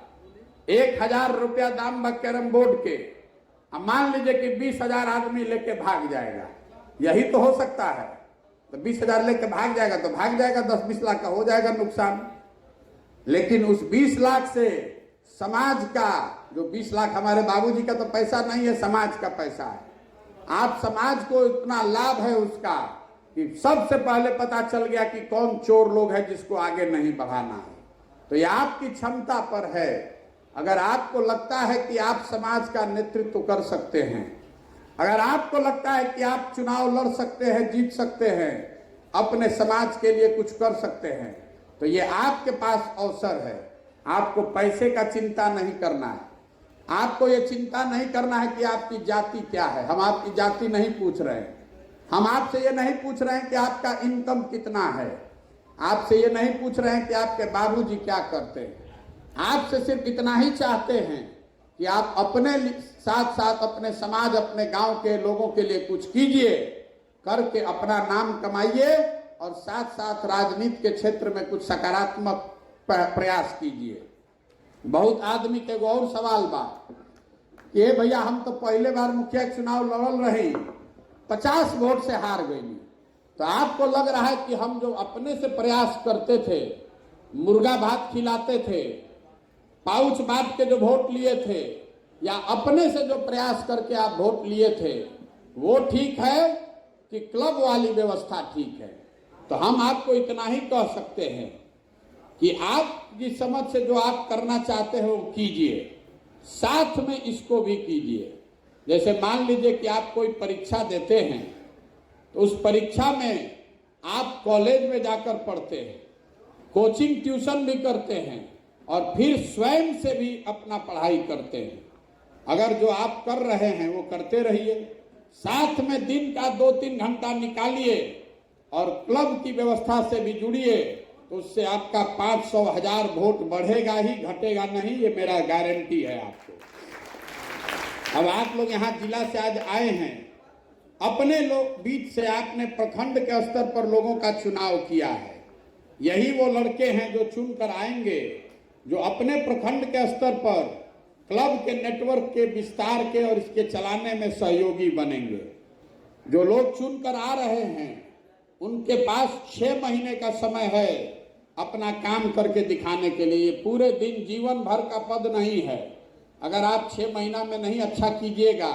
1,000 रुपया दाम कैरम बोर्ड के, अब मान लीजिए कि 20,000 आदमी लेके भाग जाएगा, यही तो हो सकता है। तो 20,000 लेके भाग जाएगा तो भाग जाएगा, 10-20 लाख का हो जाएगा नुकसान। लेकिन उस 20 लाख से समाज का, जो 20 लाख हमारे बाबूजी का तो पैसा नहीं है, समाज का पैसा है। आप समाज को इतना लाभ है उसका कि सबसे पहले पता चल गया कि कौन चोर लोग हैं जिसको आगे नहीं बढ़ाना है। तो ये आपकी क्षमता पर है। अगर आपको लगता है कि आप समाज का नेतृत्व कर सकते हैं, अगर आपको लगता है कि आप चुनाव लड़ सकते हैं, जीत सकते हैं, अपने समाज के लिए कुछ कर सकते हैं, तो ये आपके पास अवसर है। आपको पैसे का चिंता नहीं करना है, आपको ये चिंता नहीं करना है कि आपकी जाति क्या है। हम आपकी जाति नहीं पूछ रहे हैं, हम आपसे ये नहीं पूछ रहे हैं कि आपका इनकम कितना है, आपसे ये नहीं पूछ रहे हैं कि आपके बाबूजी क्या करते हैं। आपसे सिर्फ इतना ही चाहते हैं कि आप अपने साथ साथ अपने समाज, अपने गांव के लोगों के लिए कुछ कीजिए, करके अपना नाम कमाइए, और साथ साथ राजनीति के क्षेत्र में कुछ सकारात्मक प्रयास कीजिए। बहुत आदमी के और सवाल बा कि भैया हम तो पहले बार मुखिया चुनाव लड़ल रही, 50 वोट से हार गई। तो आपको लग रहा है कि हम जो अपने से प्रयास करते थे, मुर्गा भात खिलाते थे, पाउच बांट के जो वोट लिए थे, या अपने से जो प्रयास करके आप वोट लिए थे, वो ठीक है कि क्लब वाली व्यवस्था ठीक है? तो हम आपको इतना ही कह सकते हैं कि आपकी समझ से जो आप करना चाहते हो वो कीजिए, साथ में इसको भी कीजिए। जैसे मान लीजिए कि आप कोई परीक्षा देते हैं, तो उस परीक्षा में आप कॉलेज में जाकर पढ़ते हैं, कोचिंग ट्यूशन भी करते हैं, और फिर स्वयं से भी अपना पढ़ाई करते हैं। अगर जो आप कर रहे हैं वो करते रहिए, साथ में दिन का 2-3 घंटा निकालिए और क्लब की व्यवस्था से भी जुड़िए, तो उससे आपका 500,000 वोट बढ़ेगा ही, घटेगा नहीं, ये मेरा गारंटी है आपको। अब आप लोग यहाँ जिला से आज आए हैं, अपने लोग बीच से आपने प्रखंड के स्तर पर लोगों का चुनाव किया है। यही वो लड़के हैं जो चुनकर आएंगे, जो अपने प्रखंड के स्तर पर क्लब के नेटवर्क के विस्तार के और इसके चलाने में सहयोगी बनेंगे। जो लोग चुनकर आ रहे हैं, उनके पास 6 महीने का समय है अपना काम करके दिखाने के लिए। पूरे दिन जीवन भर का पद नहीं है। अगर आप 6 महीना में नहीं अच्छा कीजिएगा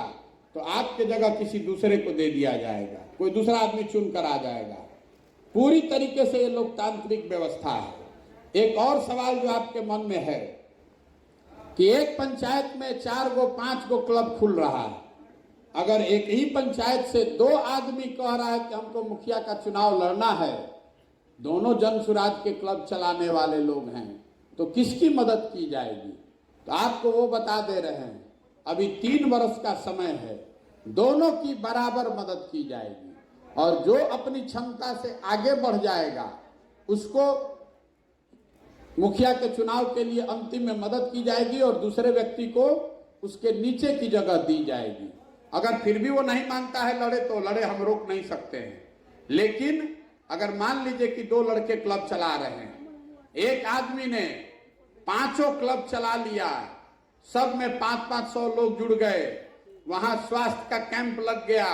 तो आपके जगह किसी दूसरे को दे दिया जाएगा, कोई दूसरा आदमी चुनकर आ जाएगा। पूरी तरीके से ये लोकतांत्रिक व्यवस्था है। एक और सवाल जो आपके मन में है कि एक पंचायत में 4 गो 5 गो क्लब खुल रहा है। अगर एक ही पंचायत से 2 आदमी कह रहा है कि हमको मुखिया का चुनाव लड़ना है, दोनों जन सुराज के क्लब चलाने वाले लोग हैं, तो किसकी मदद की जाएगी? तो आपको वो बता दे रहे हैं, अभी 3 वर्ष का समय है, दोनों की बराबर मदद की जाएगी, और जो अपनी क्षमता से आगे बढ़ जाएगा उसको मुखिया के चुनाव के लिए अंतिम में मदद की जाएगी, और दूसरे व्यक्ति को उसके नीचे की जगह दी जाएगी। अगर फिर भी वो नहीं मानता है लड़े तो लड़े, हम रोक नहीं सकते हैं। लेकिन अगर मान लीजिए कि 2 लड़के क्लब चला रहे हैं, एक आदमी ने 5 क्लब चला लिया, सब में 500-500 लोग जुड़ गए, वहां स्वास्थ्य का कैंप लग गया,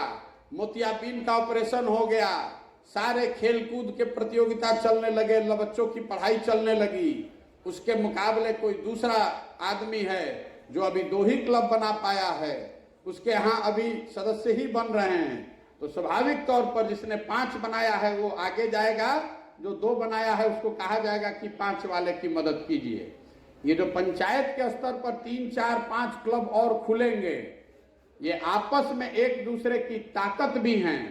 मोतियाबिंद का ऑपरेशन हो गया, सारे खेल कूद के प्रतियोगिता चलने लगे, बच्चों की पढ़ाई चलने लगी। उसके मुकाबले कोई दूसरा आदमी है जो अभी 2 ही क्लब बना पाया है, उसके यहाँ अभी सदस्य ही बन रहे हैं, तो स्वाभाविक तौर पर जिसने 5 बनाया है वो आगे जाएगा, जो 2 बनाया है उसको कहा जाएगा कि 5 वाले की मदद कीजिए। ये जो पंचायत के स्तर पर 3, 4, 5 क्लब और खुलेंगे, ये आपस में एक दूसरे की ताकत भी हैं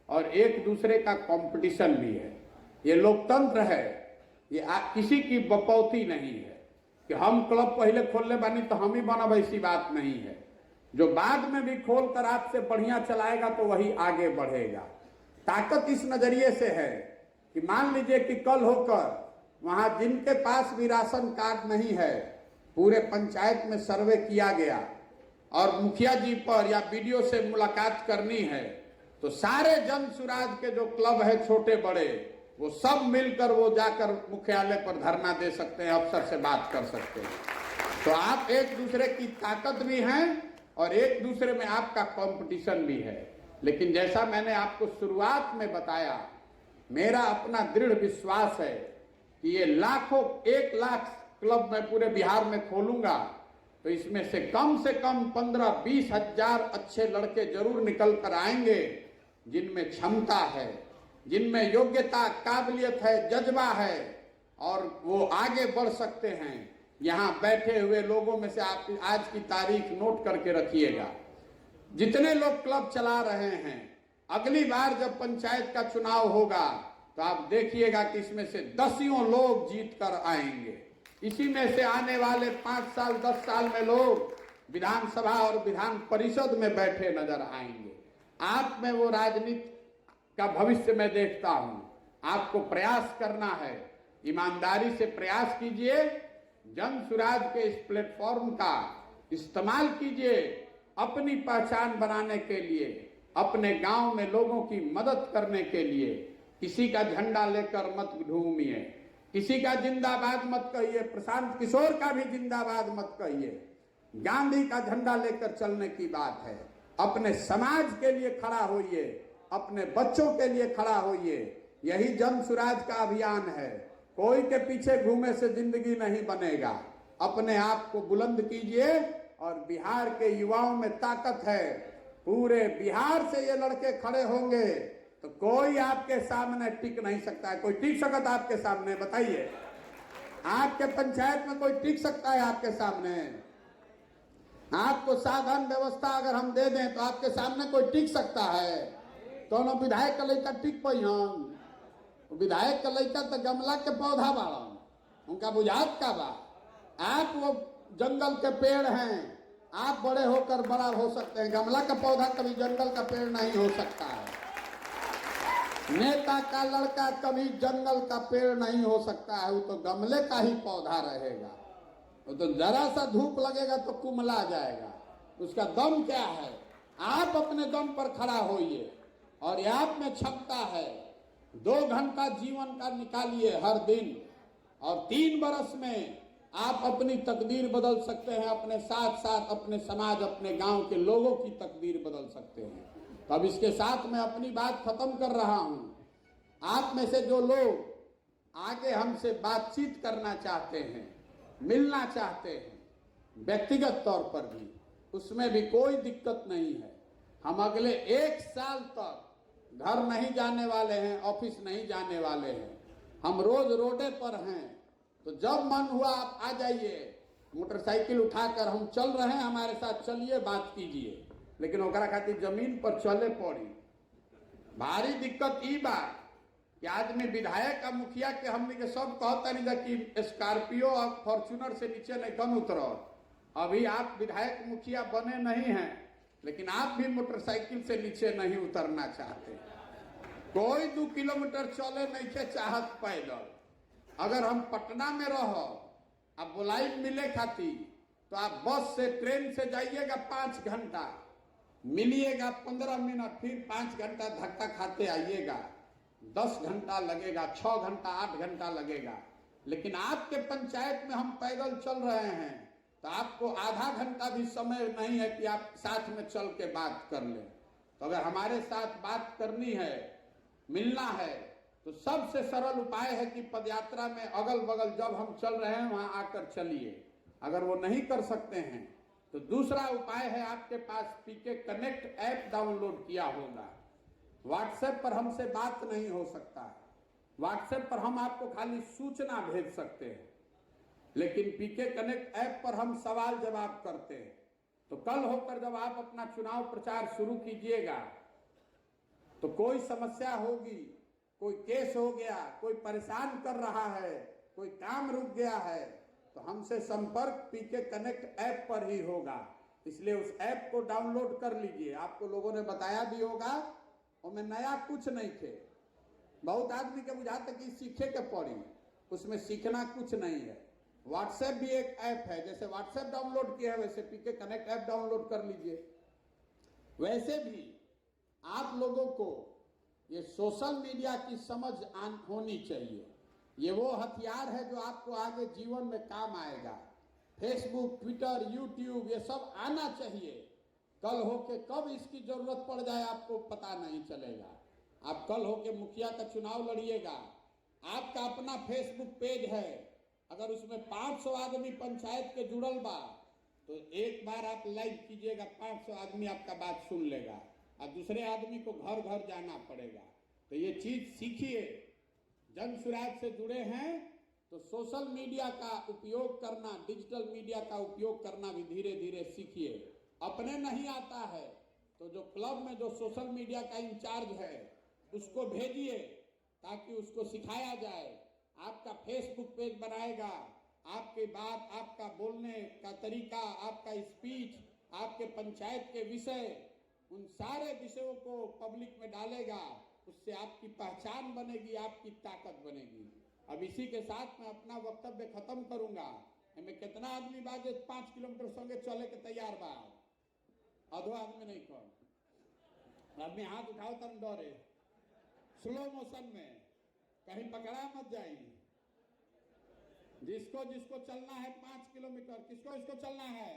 और एक दूसरे का कंपटीशन भी है। ये लोकतंत्र है, ये किसी की बपौती नहीं है कि हम क्लब पहले खोलने बानी तो हम ही बनब, ऐसी बात नहीं है। जो बाद में भी खोल कर आपसे बढ़िया चलाएगा तो वही आगे बढ़ेगा। ताकत इस नजरिए से है कि मान लीजिए कि कल होकर वहां जिनके पास भी राशन कार्ड नहीं है, पूरे पंचायत में सर्वे किया गया और मुखिया जी पर या बीडीओ से मुलाकात करनी है, तो सारे जन सुराज के जो क्लब है छोटे बड़े, वो सब मिलकर वो जाकर मुख्यालय पर धरना दे सकते हैं, अफसर से बात कर सकते हैं। तो आप एक दूसरे की ताकत भी हैं और एक दूसरे में आपका कंपटीशन भी है। लेकिन जैसा मैंने आपको शुरुआत में बताया, मेरा अपना दृढ़ विश्वास है कि ये लाखों 1 लाख क्लब मैं पूरे बिहार में खोलूंगा तो इसमें से कम 15-20 हजार अच्छे लड़के जरूर निकल कर आएंगे, जिनमें क्षमता है, जिनमें योग्यता, काबिलियत है, जज्बा है और वो आगे बढ़ सकते हैं। यहां बैठे हुए लोगों में से आप आज की तारीख नोट करके रखिएगा, जितने लोग क्लब चला रहे हैं, अगली बार जब पंचायत का चुनाव होगा तो आप देखिएगा कि इसमें से 10 लोग जीत कर आएंगे। इसी में से आने वाले 5 साल 10 साल में लोग विधानसभा और विधान परिषद में बैठे नजर आएंगे। आप में वो राजनीति का भविष्य मैं देखता हूं। आपको प्रयास करना है, ईमानदारी से प्रयास कीजिए, जन सुराज के इस प्लेटफॉर्म का इस्तेमाल कीजिए अपनी पहचान बनाने के लिए, अपने गांव में लोगों की मदद करने के लिए। किसी का झंडा लेकर मत घूमिए, किसी का जिंदाबाद मत कहिए, प्रशांत किशोर का भी जिंदाबाद मत कहिए। गांधी का झंडा लेकर चलने की बात है। अपने समाज के लिए खड़ा होइए, अपने बच्चों के लिए खड़ा होइए। यही जन सुराज का अभियान है। कोई के पीछे घूमे से जिंदगी नहीं बनेगा। अपने आप को बुलंद कीजिए और बिहार के युवाओं में ताकत है। पूरे बिहार से ये लड़के खड़े होंगे तो कोई आपके सामने टिक नहीं सकता है। कोई टिक सकता आपके सामने? बताइए, आपके पंचायत में कोई टिक सकता है आपके सामने? आपको साधन व्यवस्था अगर हम दे दें तो आपके सामने कोई टिक सकता है? दोनों विधायक का लड़का टिक पाई हम? विधायक का लड़का तो गमला के पौधा बाड़ा, उनका बुझात का बा। आप वो जंगल के पेड़ हैं, आप बड़े होकर बड़ा हो सकते हैं। गमला का पौधा कभी जंगल का पेड़ नहीं हो सकता है। नेता का लड़का कभी जंगल का पेड़ नहीं हो सकता है, वो तो गमले का ही पौधा रहेगा। वो तो जरा सा धूप लगेगा तो कुमला जाएगा। उसका दम क्या है? आप अपने दम पर खड़ा होइए और आप में क्षमता है। 2 घंटा जीवन का निकालिए हर दिन और 3 बरस में आप अपनी तकदीर बदल सकते हैं। अपने साथ साथ अपने समाज, अपने गांव के लोगों की तकदीर बदल सकते हैं। अब इसके साथ मैं अपनी बात खत्म कर रहा हूं। आप में से जो लोग आगे हमसे बातचीत करना चाहते हैं, मिलना चाहते हैं व्यक्तिगत तौर पर भी, उसमें भी कोई दिक्कत नहीं है। हम अगले 1 साल तक घर नहीं जाने वाले हैं, ऑफिस नहीं जाने वाले हैं। हम रोज रोडे पर हैं, तो जब मन हुआ आप आ जाइए, मोटरसाइकिल उठाकर हम चल रहे हैं, हमारे साथ चलिए, बात कीजिए। लेकिन ओकरा खातिर जमीन पर चले पड़ी। भारी दिक्कत ई बा कि आदमी विधायक का मुखिया के हमने के सब कहता नहीं कि स्कॉर्पियो और फॉर्च्यूनर से नीचे नहीं कम उतरो। अभी आप विधायक मुखिया बने नहीं हैं, लेकिन आप भी मोटरसाइकिल से नीचे नहीं उतरना चाहते। कोई 2 किलोमीटर चले नहीं के चाहत पैदल। अगर हम पटना में रहो, अब बुलाई मिले खाती, तो आप बस से, ट्रेन से जाइएगा 5 घंटा, मिलिएगा 15 मिनट, फिर 5 घंटा धक्का खाते आइएगा। 10 घंटा लगेगा, 6 घंटा, 8 घंटा लगेगा। लेकिन आपके पंचायत में हम पैदल चल रहे हैं तो आपको आधा घंटा भी समय नहीं है कि आप साथ में चल के बात कर लें। तो अगर हमारे साथ बात करनी है, मिलना है, तो सबसे सरल उपाय है कि पदयात्रा में अगल बगल जब हम चल रहे हैं वहां आकर चलिए। अगर वो नहीं कर सकते हैं तो दूसरा उपाय है, आपके पास पीके कनेक्ट ऐप डाउनलोड किया होगा। व्हाट्सएप पर हमसे बात नहीं हो सकता है, व्हाट्सएप पर हम आपको खाली सूचना भेज सकते हैं, लेकिन पीके कनेक्ट ऐप पर हम सवाल जवाब करते हैं। तो कल होकर जब आप अपना चुनाव प्रचार शुरू कीजिएगा तो कोई समस्या होगी, कोई केस हो गया, कोई परेशान कर रहा है, कोई काम रुक गया है, तो हमसे संपर्क पीके कनेक्ट ऐप पर ही होगा। इसलिए उस ऐप को डाउनलोड कर लीजिए। आपको लोगों ने बताया भी होगा, और मैं नया कुछ नहीं थे। बहुत आदमी के बुझाते कि सीखे के पड़ी, उसमें सीखना कुछ नहीं है। व्हाट्सएप भी एक ऐप है, जैसे व्हाट्सएप डाउनलोड किया है वैसे पीके कनेक्ट ऐप डाउनलोड कर लीजिए। वैसे भी आप लोगों को ये सोशल मीडिया की समझ होनी चाहिए। ये वो हथियार है जो आपको आगे जीवन में काम आएगा। फेसबुक, ट्विटर, यूट्यूब ये सब आना चाहिए। कल होके कब इसकी जरूरत पड़ जाए आपको पता नहीं चलेगा। आप कल होके मुखिया का चुनाव लड़िएगा, आपका अपना फेसबुक पेज है, अगर उसमें 500 आदमी पंचायत के जुड़ल बा तो एक बार आप लाइव कीजिएगा, 500 आदमी आपका बात सुन लेगा, और दूसरे आदमी को घर घर जाना पड़ेगा। तो ये चीज सीखिए। जन सुराज से जुड़े हैं तो सोशल मीडिया का उपयोग करना, डिजिटल मीडिया का उपयोग करना भी धीरे धीरे सीखिए। अपने नहीं आता है तो जो क्लब में जो सोशल मीडिया का इंचार्ज है उसको भेजिए, ताकि उसको सिखाया जाए। आपका फेसबुक पेज बनाएगा, आपकी बात, आपका बोलने का तरीका, आपका स्पीच, आपके पंचायत के विषय, उन सारे विषयों को पब्लिक में डालेगा। उससे आपकी पहचान बनेगी, आपकी ताकत बनेगी। अब इसी के साथ मैं अपना वक्तव्य खत्म करूंगा। मैं कितना आदमी बा जो 5 किलोमीटर संगे चले के तैयार बा? अधो आदमी नहीं कौन आदमी हाथ उठाओ तन डरे, स्लो मोशन में, कहीं पकड़ा मत जाइए। जिसको जिसको चलना है 5 किलोमीटर, किसको इसको चलना है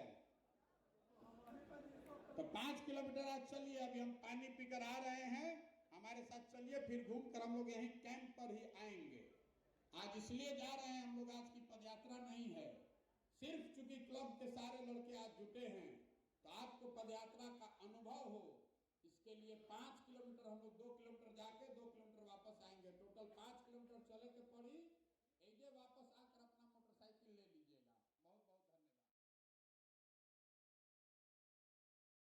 तो 5 किलोमीटर आज चलिए। अभी हम पानी पीकर आ रहे हैं, हमारे साथ चलिए, फिर घूम कर हम लोग यहीं कैंप पर ही आएंगे। आज इसलिए जा रहे हैं हम लोग, आज की पदयात्रा नहीं है, सिर्फ चूंकि क्लब के सारे लड़के आज जुटे हैं तो आपको पदयात्रा का अनुभव हो, इसके लिए 5 किलोमीटर हम लोग 2 किलोमीटर जाके 2 किलोमीटर वापस आएंगे। टोटल 5 किलोमीटर चले के पड़ी।